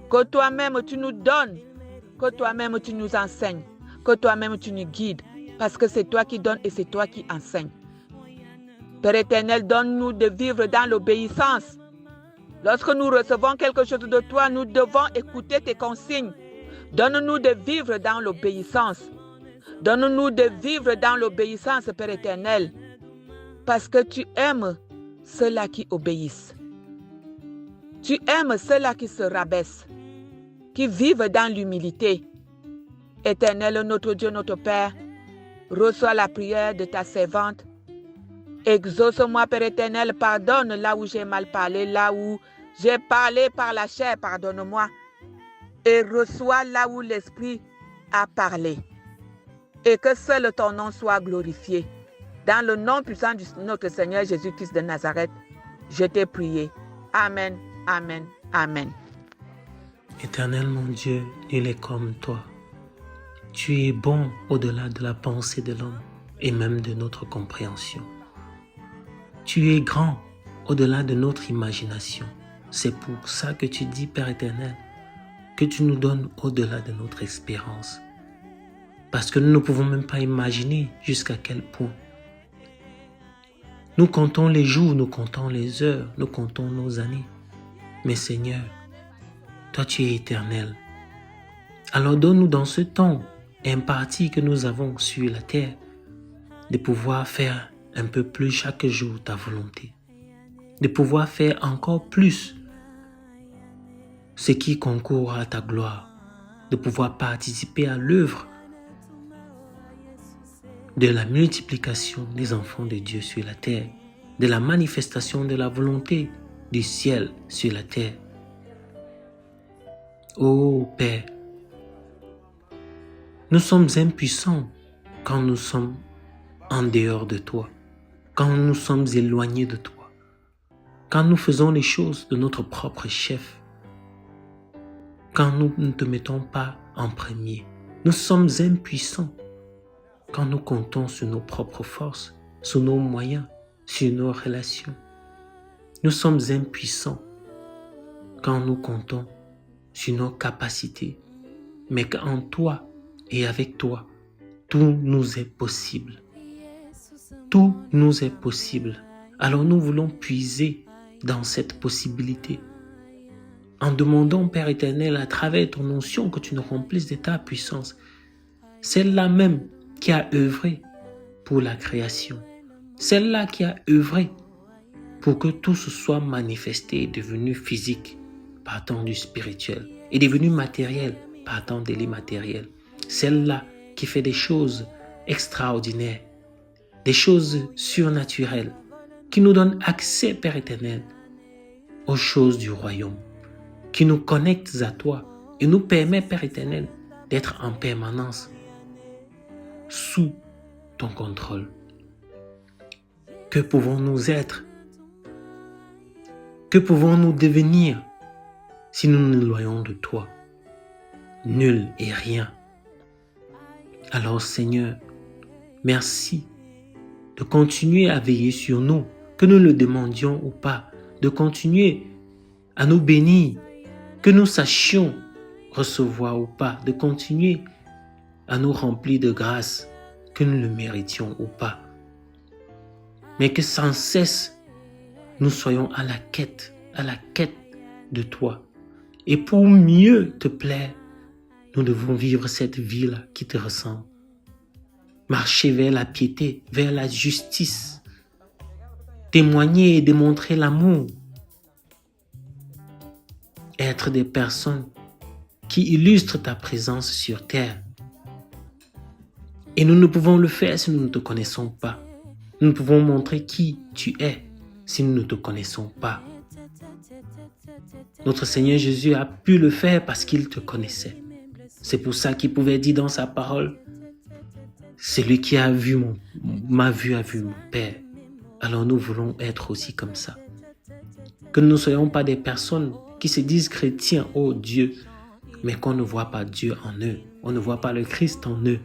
Que toi-même, tu nous donnes. Que toi-même, tu nous enseignes. Que toi-même, tu nous guides. Parce que c'est toi qui donnes et c'est toi qui enseignes. Père éternel, donne-nous de vivre dans l'obéissance. Lorsque nous recevons quelque chose de toi, nous devons écouter tes consignes. Donne-nous de vivre dans l'obéissance. Donne-nous de vivre dans l'obéissance, Père éternel. Parce que tu aimes ceux-là qui obéissent. Tu aimes ceux-là qui se rabaissent, qui vivent dans l'humilité. Éternel, notre Dieu, notre Père, reçois la prière de ta servante. Exauce-moi, Père éternel, pardonne là où j'ai mal parlé, là où j'ai parlé par la chair, pardonne-moi. Et reçois là où l'Esprit a parlé. Et que seul ton nom soit glorifié. Dans le nom puissant de notre Seigneur Jésus-Christ de Nazareth, je t'ai prié. Amen, amen, amen. Éternel mon Dieu, nul est comme toi. Tu es bon au-delà de la pensée de l'homme et même de notre compréhension. Tu es grand au-delà de notre imagination. C'est pour ça que tu dis, Père éternel, que tu nous donnes au-delà de notre espérance. Parce que nous ne pouvons même pas imaginer jusqu'à quel point. Nous comptons les jours, nous comptons les heures, nous comptons nos années. Mais Seigneur, toi tu es éternel. Alors donne-nous dans ce temps imparti que nous avons sur la terre de pouvoir faire un peu plus chaque jour ta volonté. De pouvoir faire encore plus ce qui concourt à ta gloire. de pouvoir participer à l'œuvre de la multiplication des enfants de Dieu sur la terre, de la manifestation de la volonté du ciel sur la terre. Ô Père, nous sommes impuissants quand nous sommes en dehors de toi, quand nous sommes éloignés de toi, quand nous faisons les choses de notre propre chef, quand nous ne te mettons pas en premier. Nous sommes impuissants quand nous comptons sur nos propres forces, sur nos moyens, sur nos relations. Nous sommes impuissants quand nous comptons sur nos capacités, mais qu'en toi et avec toi, tout nous est possible. Tout nous est possible. Alors nous voulons puiser dans cette possibilité en demandant, Père éternel, à travers ton onction, que tu nous remplisses de ta puissance, celle-là même qui a œuvré pour la création, celle-là qui a œuvré pour que tout se soit manifesté et devenu physique partant du spirituel et devenu matériel partant de l'immatériel, celle-là qui fait des choses extraordinaires, des choses surnaturelles, qui nous donne accès, Père éternel, aux choses du royaume, qui nous connecte à toi et nous permet, Père éternel, d'être en permanence sous ton contrôle. Que pouvons-nous être? Que pouvons-nous devenir si nous nous éloignons de toi? Nul et rien. Alors Seigneur, merci de continuer à veiller sur nous, que nous le demandions ou pas, de continuer à nous bénir, que nous sachions recevoir ou pas, de continuer à nous remplir de grâce, que nous le méritions ou pas. Mais que sans cesse, nous soyons à la quête de toi. Et pour mieux te plaire, nous devons vivre cette vie-là qui te ressemble. Marcher vers la piété, vers la justice, témoigner et démontrer l'amour, être des personnes qui illustrent ta présence sur terre. Et nous ne pouvons le faire si nous ne te connaissons pas. Nous ne pouvons montrer qui tu es si nous ne te connaissons pas. Notre Seigneur Jésus a pu le faire parce qu'il te connaissait. C'est pour ça qu'il pouvait dire dans sa parole, celui qui a vu m'a vu a vu mon Père. Alors nous voulons être aussi comme ça. Que nous ne soyons pas des personnes qui se disent chrétiens, oh Dieu, mais qu'on ne voit pas Dieu en eux. On ne voit pas le Christ en eux.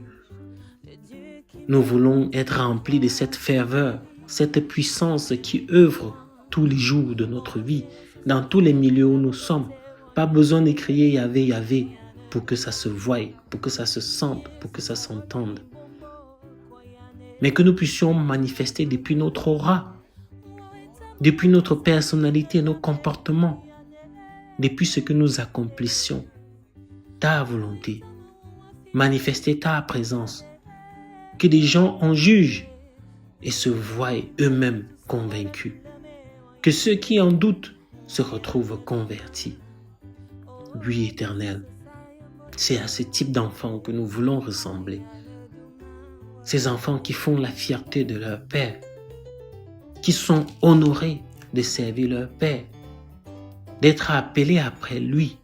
Nous voulons être remplis de cette ferveur, cette puissance qui œuvre tous les jours de notre vie, dans tous les milieux où nous sommes. Pas besoin de crier Yahvé, Yahvé, pour que ça se voie, pour que ça se sente, pour que ça s'entende. Mais que nous puissions manifester depuis notre aura, depuis notre personnalité, nos comportements, depuis ce que nous accomplissions, ta volonté, manifester ta présence, que des gens en jugent et se voient eux-mêmes convaincus, que ceux qui en doutent se retrouvent convertis. Oui, Éternel, c'est à ce type d'enfants que nous voulons ressembler. Ces enfants qui font la fierté de leur Père, qui sont honorés de servir leur Père, d'être appelés après lui,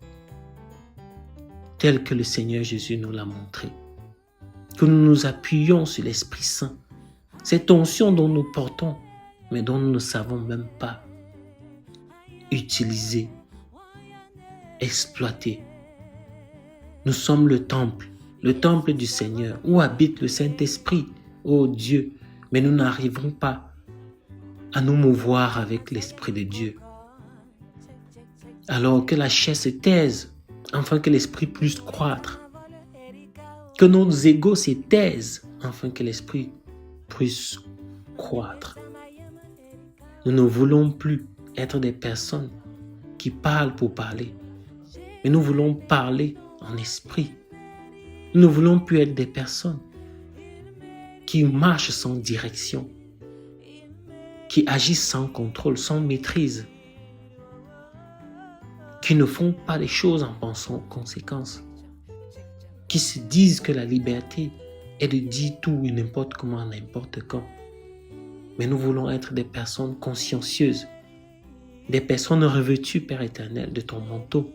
tel que le Seigneur Jésus nous l'a montré. Que nous nous appuyions sur l'Esprit Saint, cette onction dont nous portons, mais dont nous ne savons même pas utiliser, exploiter. Nous sommes le temple du Seigneur, où habite le Saint-Esprit, ô Dieu, mais nous n'arrivons pas à nous mouvoir avec l'Esprit de Dieu. Alors que la chair se taise, afin que l'Esprit puisse croître. Que nos égos se taisent, afin que l'Esprit puisse croître. Nous ne voulons plus être des personnes qui parlent pour parler, mais nous voulons parler en esprit. Nous ne voulons plus être des personnes qui marchent sans direction, qui agissent sans contrôle, sans maîtrise, qui ne font pas les choses en pensant aux conséquences. qui se disent que la liberté est de dire tout et n'importe comment, n'importe quand. Mais nous voulons être des personnes consciencieuses, des personnes revêtues, Père éternel, de ton manteau,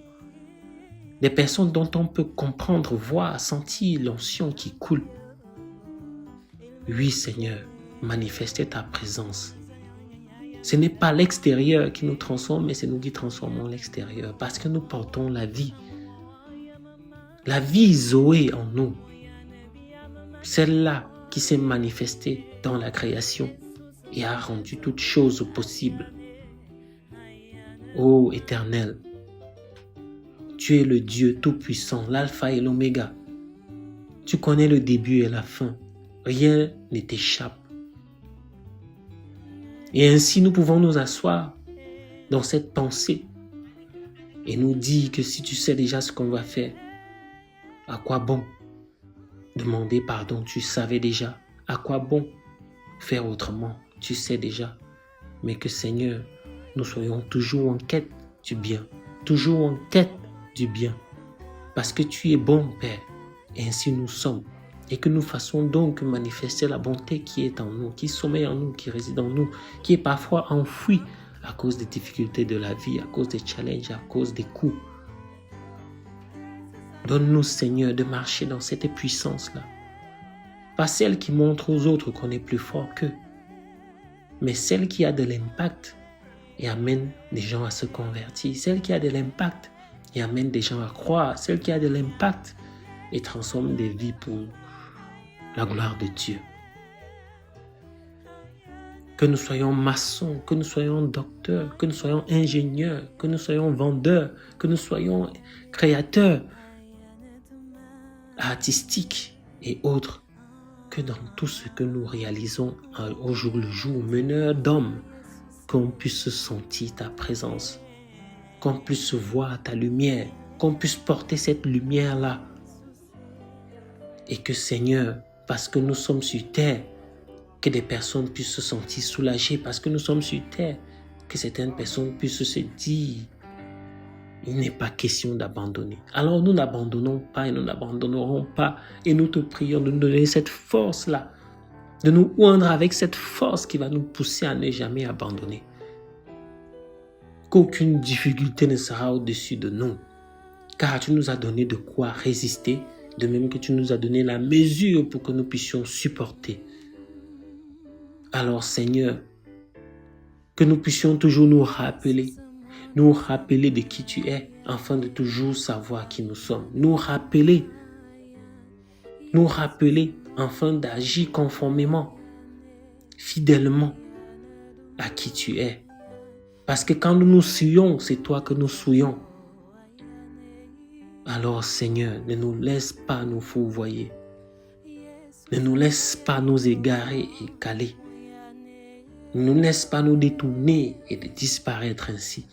des personnes dont on peut comprendre, voir, sentir l'onction qui coule. Oui, Seigneur, manifestez ta présence. Ce n'est pas l'extérieur qui nous transforme, mais c'est nous qui transformons l'extérieur, parce que nous portons la vie Zoé en nous, celle-là qui s'est manifestée dans la création et a rendu toutes choses possibles. Ô Éternel, tu es le Dieu Tout-Puissant, l'Alpha et l'Oméga. Tu connais le début et la fin. Rien ne t'échappe. Et ainsi, nous pouvons nous asseoir dans cette pensée et nous dire que si tu sais déjà ce qu'on va faire, à quoi bon demander pardon? Tu savais déjà. À quoi bon faire autrement? Tu sais déjà. Mais que Seigneur, nous soyons toujours en quête du bien. Toujours en quête du bien. Parce que tu es bon, Père. Et ainsi nous sommes. Et que nous fassions donc manifester la bonté qui est en nous, qui sommeille en nous, qui réside en nous, qui est parfois enfouie à cause des difficultés de la vie, à cause des challenges, à cause des coups. Donne-nous, Seigneur, de marcher dans cette puissance-là. Pas celle qui montre aux autres qu'on est plus fort qu'eux, mais celle qui a de l'impact et amène des gens à se convertir. Celle qui a de l'impact et amène des gens à croire. Celle qui a de l'impact et transforme des vies pour la gloire de Dieu. Que nous soyons maçons, que nous soyons docteurs, que nous soyons ingénieurs, que nous soyons vendeurs, que nous soyons créateurs, artistiques et autres, que dans tout ce que nous réalisons au jour le jour, meneurs d'hommes, qu'on puisse sentir ta présence, qu'on puisse voir ta lumière, qu'on puisse porter cette lumière-là. Et que Seigneur, parce que nous sommes sur terre, que des personnes puissent se sentir soulagées, parce que nous sommes sur terre, que certaines personnes puissent se dire, il n'est pas question d'abandonner. Alors nous n'abandonnons pas et nous n'abandonnerons pas. Et nous te prions de nous donner cette force-là, de nous oindre avec cette force qui va nous pousser à ne jamais abandonner. Qu'aucune difficulté ne sera au-dessus de nous, car tu nous as donné de quoi résister, de même que tu nous as donné la mesure pour que nous puissions supporter. Alors Seigneur, que nous puissions toujours nous rappeler de qui tu es, afin de toujours savoir qui nous sommes. Nous rappeler afin d'agir conformément, fidèlement à qui tu es. Parce que quand nous nous souillons, c'est toi que nous souillons. Alors Seigneur, ne nous laisse pas nous fourvoyer. Ne nous laisse pas nous égarer et caler. Ne nous laisse pas nous détourner et de disparaître ainsi.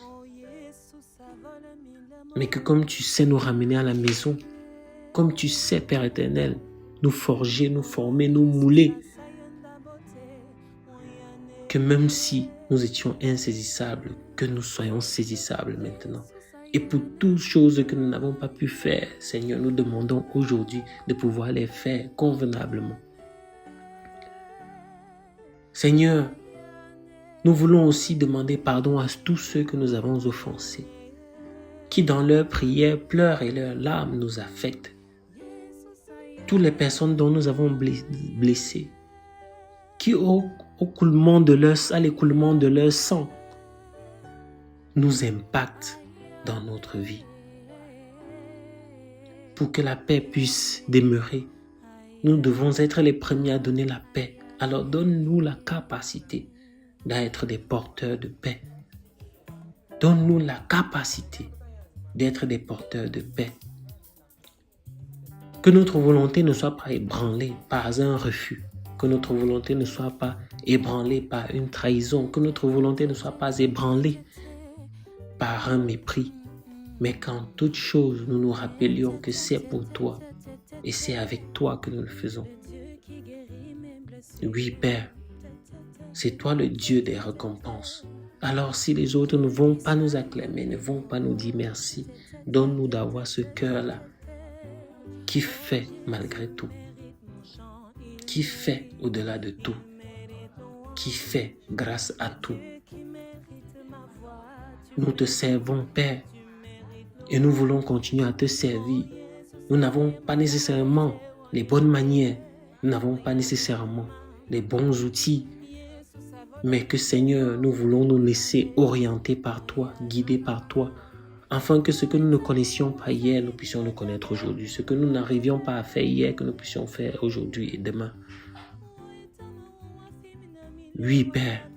Mais que comme tu sais nous ramener à la maison, comme tu sais, Père éternel, nous forger, nous former, nous mouler, que même si nous étions insaisissables, que nous soyons saisissables maintenant. Et pour toutes choses que nous n'avons pas pu faire, Seigneur, nous demandons aujourd'hui de pouvoir les faire convenablement. Seigneur, nous voulons aussi demander pardon à tous ceux que nous avons offensés, qui dans leurs prières, pleurs et leurs larmes nous affectent. Toutes les personnes dont nous avons blessé, qui à l'écoulement de leur sang, nous impactent dans notre vie. Pour que la paix puisse demeurer, nous devons être les premiers à donner la paix. Alors donne-nous la capacité d'être des porteurs de paix. Donne-nous la capacité d'être des porteurs de paix. Que notre volonté ne soit pas ébranlée par un refus. Que notre volonté ne soit pas ébranlée par une trahison. Que notre volonté ne soit pas ébranlée par un mépris. Mais qu'en toute chose, nous nous rappelions que c'est pour toi et c'est avec toi que nous le faisons. Oui, Père, c'est toi le Dieu des récompenses. Alors si les autres ne vont pas nous acclamer, ne vont pas nous dire merci, donne-nous d'avoir ce cœur-là qui fait malgré tout, qui fait au-delà de tout, qui fait grâce à tout. Nous te servons, Père, et nous voulons continuer à te servir. Nous n'avons pas nécessairement les bonnes manières, nous n'avons pas nécessairement les bons outils, mais que Seigneur, nous voulons nous laisser orienter par toi, guider par toi, afin que ce que nous ne connaissions pas hier, nous puissions le connaître aujourd'hui. Ce que nous n'arrivions pas à faire hier, que nous puissions faire aujourd'hui et demain. Oui, Père,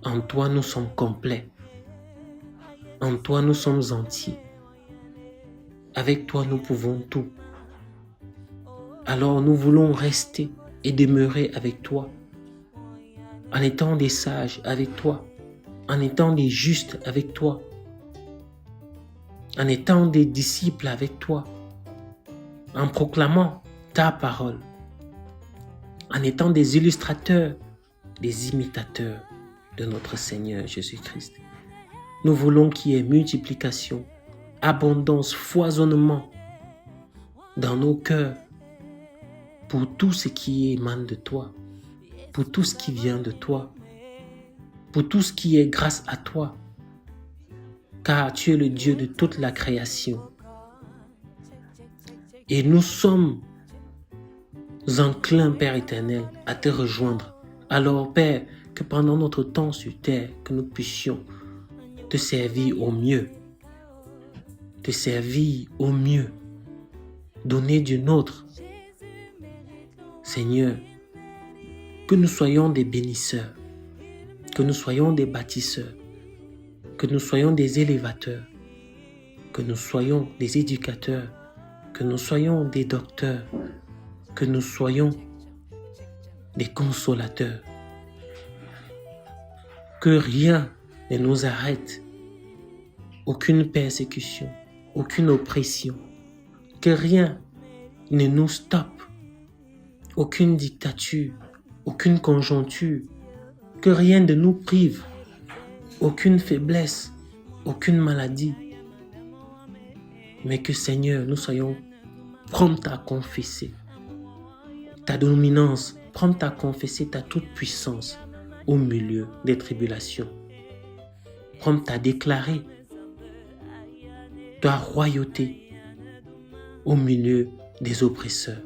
en toi nous sommes complets. En toi nous sommes entiers. Avec toi nous pouvons tout. Alors nous voulons rester et demeurer avec toi, en étant des sages avec toi, en étant des justes avec toi, en étant des disciples avec toi, en proclamant ta parole, en étant des illustrateurs, des imitateurs de notre Seigneur Jésus-Christ. Nous voulons qu'il y ait multiplication, abondance, foisonnement dans nos cœurs pour tout ce qui émane de toi, pour tout ce qui vient de toi, pour tout ce qui est grâce à toi, car tu es le Dieu de toute la création. Et nous sommes enclins, Père éternel, à te rejoindre. Alors, Père, que pendant notre temps sur terre, que nous puissions te servir au mieux, donner du nôtre. Seigneur, que nous soyons des bénisseurs, que nous soyons des bâtisseurs, que nous soyons des élévateurs, que nous soyons des éducateurs, que nous soyons des docteurs, que nous soyons des consolateurs. Que rien ne nous arrête, aucune persécution, aucune oppression, que rien ne nous stoppe, aucune dictature, aucune conjoncture, que rien ne nous prive, aucune faiblesse, aucune maladie, mais que Seigneur, nous soyons prompts à confesser ta dominance, prompts à confesser ta toute puissance au milieu des tribulations, prompts à déclarer ta royauté au milieu des oppresseurs.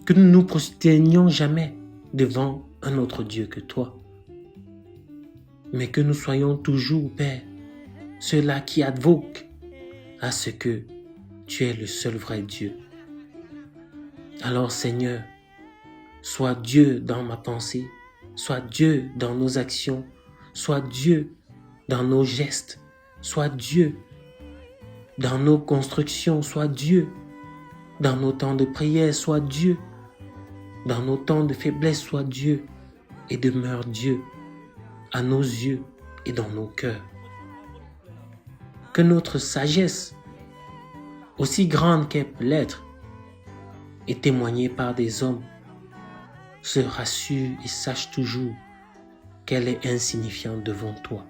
Que nous ne nous prosternions jamais devant un autre Dieu que toi, mais que nous soyons toujours, Père, ceux-là qui advoquent à ce que tu es le seul vrai Dieu. Alors Seigneur, sois Dieu dans ma pensée, sois Dieu dans nos actions, sois Dieu dans nos gestes, sois Dieu dans nos constructions, sois Dieu dans nos temps de prière, sois Dieu dans nos temps de faiblesse, sois Dieu et demeure Dieu à nos yeux et dans nos cœurs. Que notre sagesse, aussi grande qu'elle peut l'être, et témoignée par des hommes, se rassure et sache toujours qu'elle est insignifiante devant toi.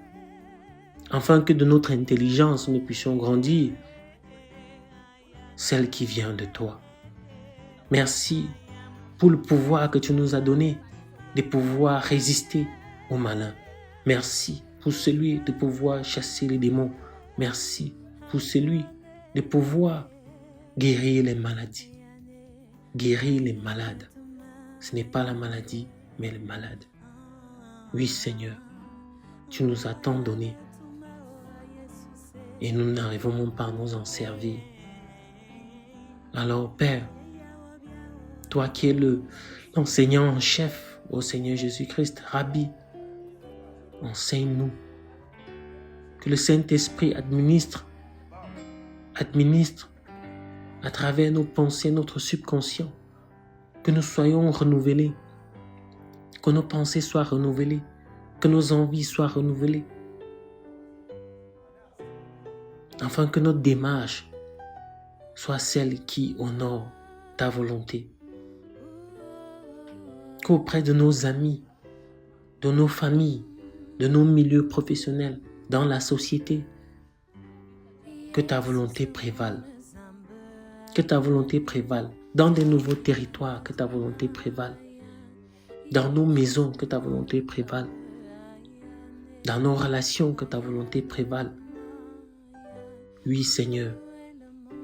Afin que de notre intelligence nous puissions grandir, celle qui vient de toi. Merci pour le pouvoir que tu nous as donné, de pouvoir résister au malin. Merci pour celui de pouvoir chasser les démons. Merci pour celui de pouvoir guérir les maladies. Guérir les malades. Ce n'est pas la maladie, mais les malades. Oui, Seigneur, tu nous as tant donné et nous n'arrivons même pas à nous en servir. Alors, Père, toi qui es l'enseignant en chef au Seigneur Jésus-Christ, Rabbi, enseigne-nous. Que le Saint-Esprit administre à travers nos pensées, notre subconscient, que nous soyons renouvelés, que nos pensées soient renouvelées, que nos envies soient renouvelées, afin que notre démarche soit celle qui honore ta volonté. Qu'auprès de nos amis, de nos familles, de nos milieux professionnels, dans la société, que ta volonté prévale. que ta volonté prévale. Dans des nouveaux territoires, que ta volonté prévale. Dans nos maisons, que ta volonté prévale. Dans nos relations, que ta volonté prévale. Oui, Seigneur,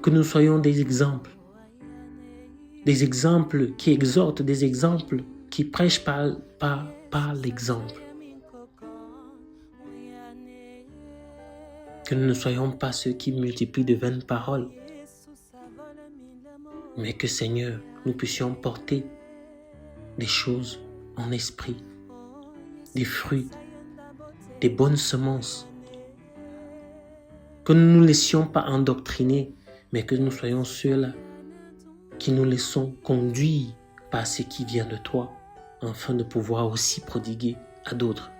que nous soyons des exemples qui exhortent, des exemples qui prêchent par l'exemple. Que nous ne soyons pas ceux qui multiplient de vaines paroles, mais que, Seigneur, nous puissions porter des choses en esprit, des fruits, des bonnes semences. Que nous ne nous laissions pas endoctriner, mais que nous soyons ceux-là qui nous laissons conduire par ce qui vient de toi, afin de pouvoir aussi prodiguer à d'autres.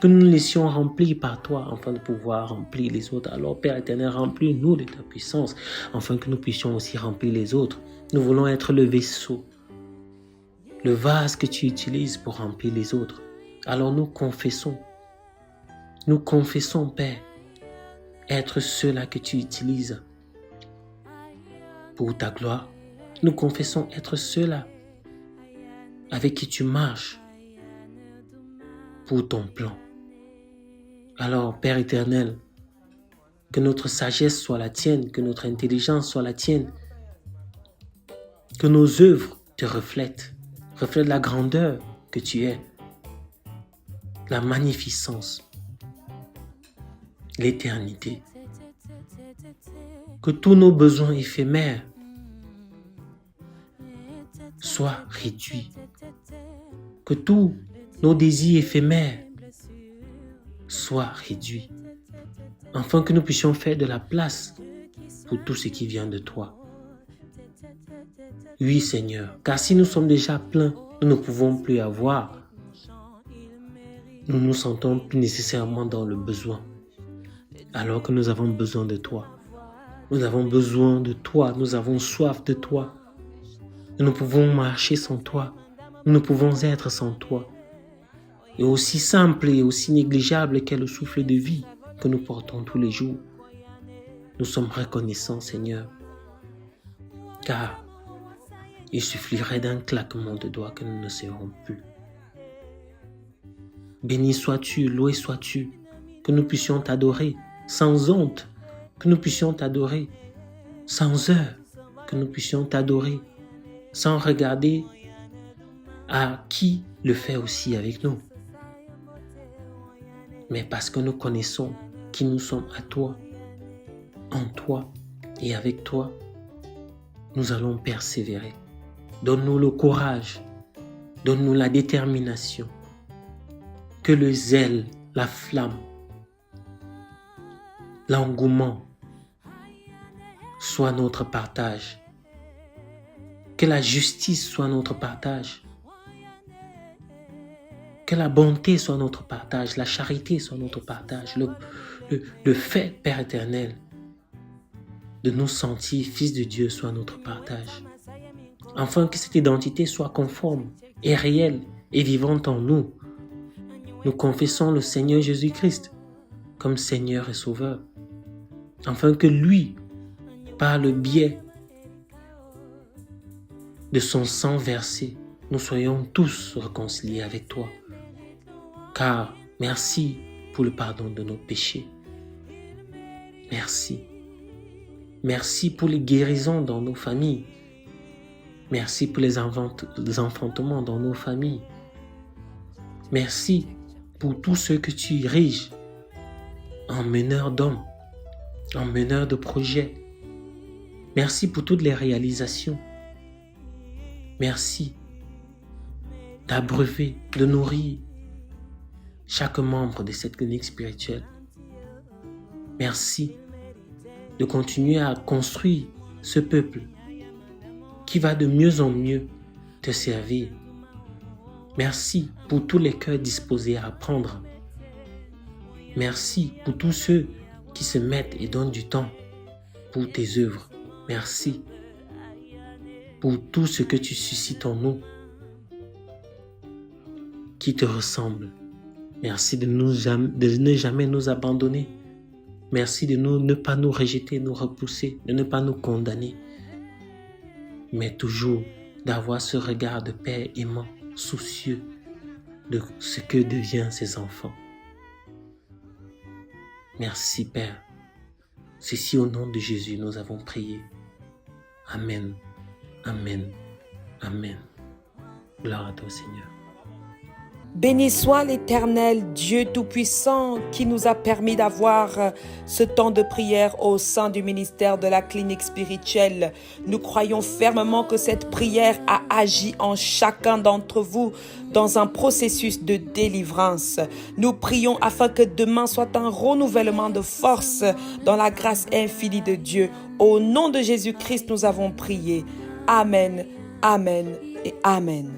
Que nous nous laissions remplir par toi, afin de pouvoir remplir les autres. Alors, Père éternel, remplis-nous de ta puissance, afin que nous puissions aussi remplir les autres. Nous voulons être le vaisseau, le vase que tu utilises pour remplir les autres. Alors nous confessons, Père, être ceux-là que tu utilises pour ta gloire. Nous confessons être ceux-là avec qui tu marches pour ton plan. Alors, Père éternel, que notre sagesse soit la tienne, que notre intelligence soit la tienne, que nos œuvres te reflètent la grandeur que tu es, la magnificence, l'éternité. Que tous nos besoins éphémères soient réduits. Que tous nos désirs éphémères soient réduits. Afin que nous puissions faire de la place pour tout ce qui vient de toi. Oui, Seigneur, car si nous sommes déjà pleins, nous ne pouvons plus avoir. Nous nous sentons plus nécessairement dans le besoin. Alors que nous avons besoin de toi. Nous avons besoin de toi. Nous avons soif de toi. Nous ne pouvons marcher sans toi. Nous ne pouvons être sans toi. Et aussi simple et aussi négligeable qu'est le souffle de vie que nous portons tous les jours, nous sommes reconnaissants, Seigneur, car il suffirait d'un claquement de doigts que nous ne serons plus. Béni sois-tu, loué sois-tu, que nous puissions t'adorer sans honte, que nous puissions t'adorer sans heurts, que nous puissions t'adorer sans regarder à qui le fait aussi avec nous. Mais parce que nous connaissons qui nous sommes à toi, en toi et avec toi, nous allons persévérer. Donne-nous le courage, donne-nous la détermination, que le zèle, la flamme, l'engouement soit notre partage, que la justice soit notre partage, que la bonté soit notre partage, la charité soit notre partage, le fait, Père éternel, de nous sentir fils de Dieu soit notre partage. Afin que cette identité soit conforme et réelle et vivante en nous. Nous confessons le Seigneur Jésus-Christ comme Seigneur et Sauveur. Afin que lui, par le biais de son sang versé, nous soyons tous réconciliés avec toi. Car merci pour le pardon de nos péchés. Merci. Merci pour les guérisons dans nos familles. Merci pour les enfantements dans nos familles. Merci pour tous ceux que tu ériges en meneurs d'hommes, en meneurs de projets. Merci pour toutes les réalisations. Merci d'abreuver, de nourrir chaque membre de cette clinique spirituelle. Merci de continuer à construire ce peuple qui va de mieux en mieux te servir. Merci pour tous les cœurs disposés à apprendre. Merci pour tous ceux qui se mettent et donnent du temps pour tes œuvres. Merci pour tout ce que tu suscites en nous qui te ressemble. Merci de ne jamais nous abandonner. Merci de ne pas nous rejeter, nous repousser, de ne pas nous condamner. mais toujours d'avoir ce regard de Père aimant, soucieux de ce que deviennent ses enfants. Merci Père. Ceci au nom de Jésus, nous avons prié. Amen, amen, amen. Gloire à toi Seigneur. Béni soit l'Éternel, Dieu Tout-Puissant, qui nous a permis d'avoir ce temps de prière au sein du ministère de la clinique spirituelle. Nous croyons fermement que cette prière a agi en chacun d'entre vous dans un processus de délivrance. Nous prions afin que demain soit un renouvellement de force dans la grâce infinie de Dieu. Au nom de Jésus-Christ, nous avons prié. Amen, amen et amen.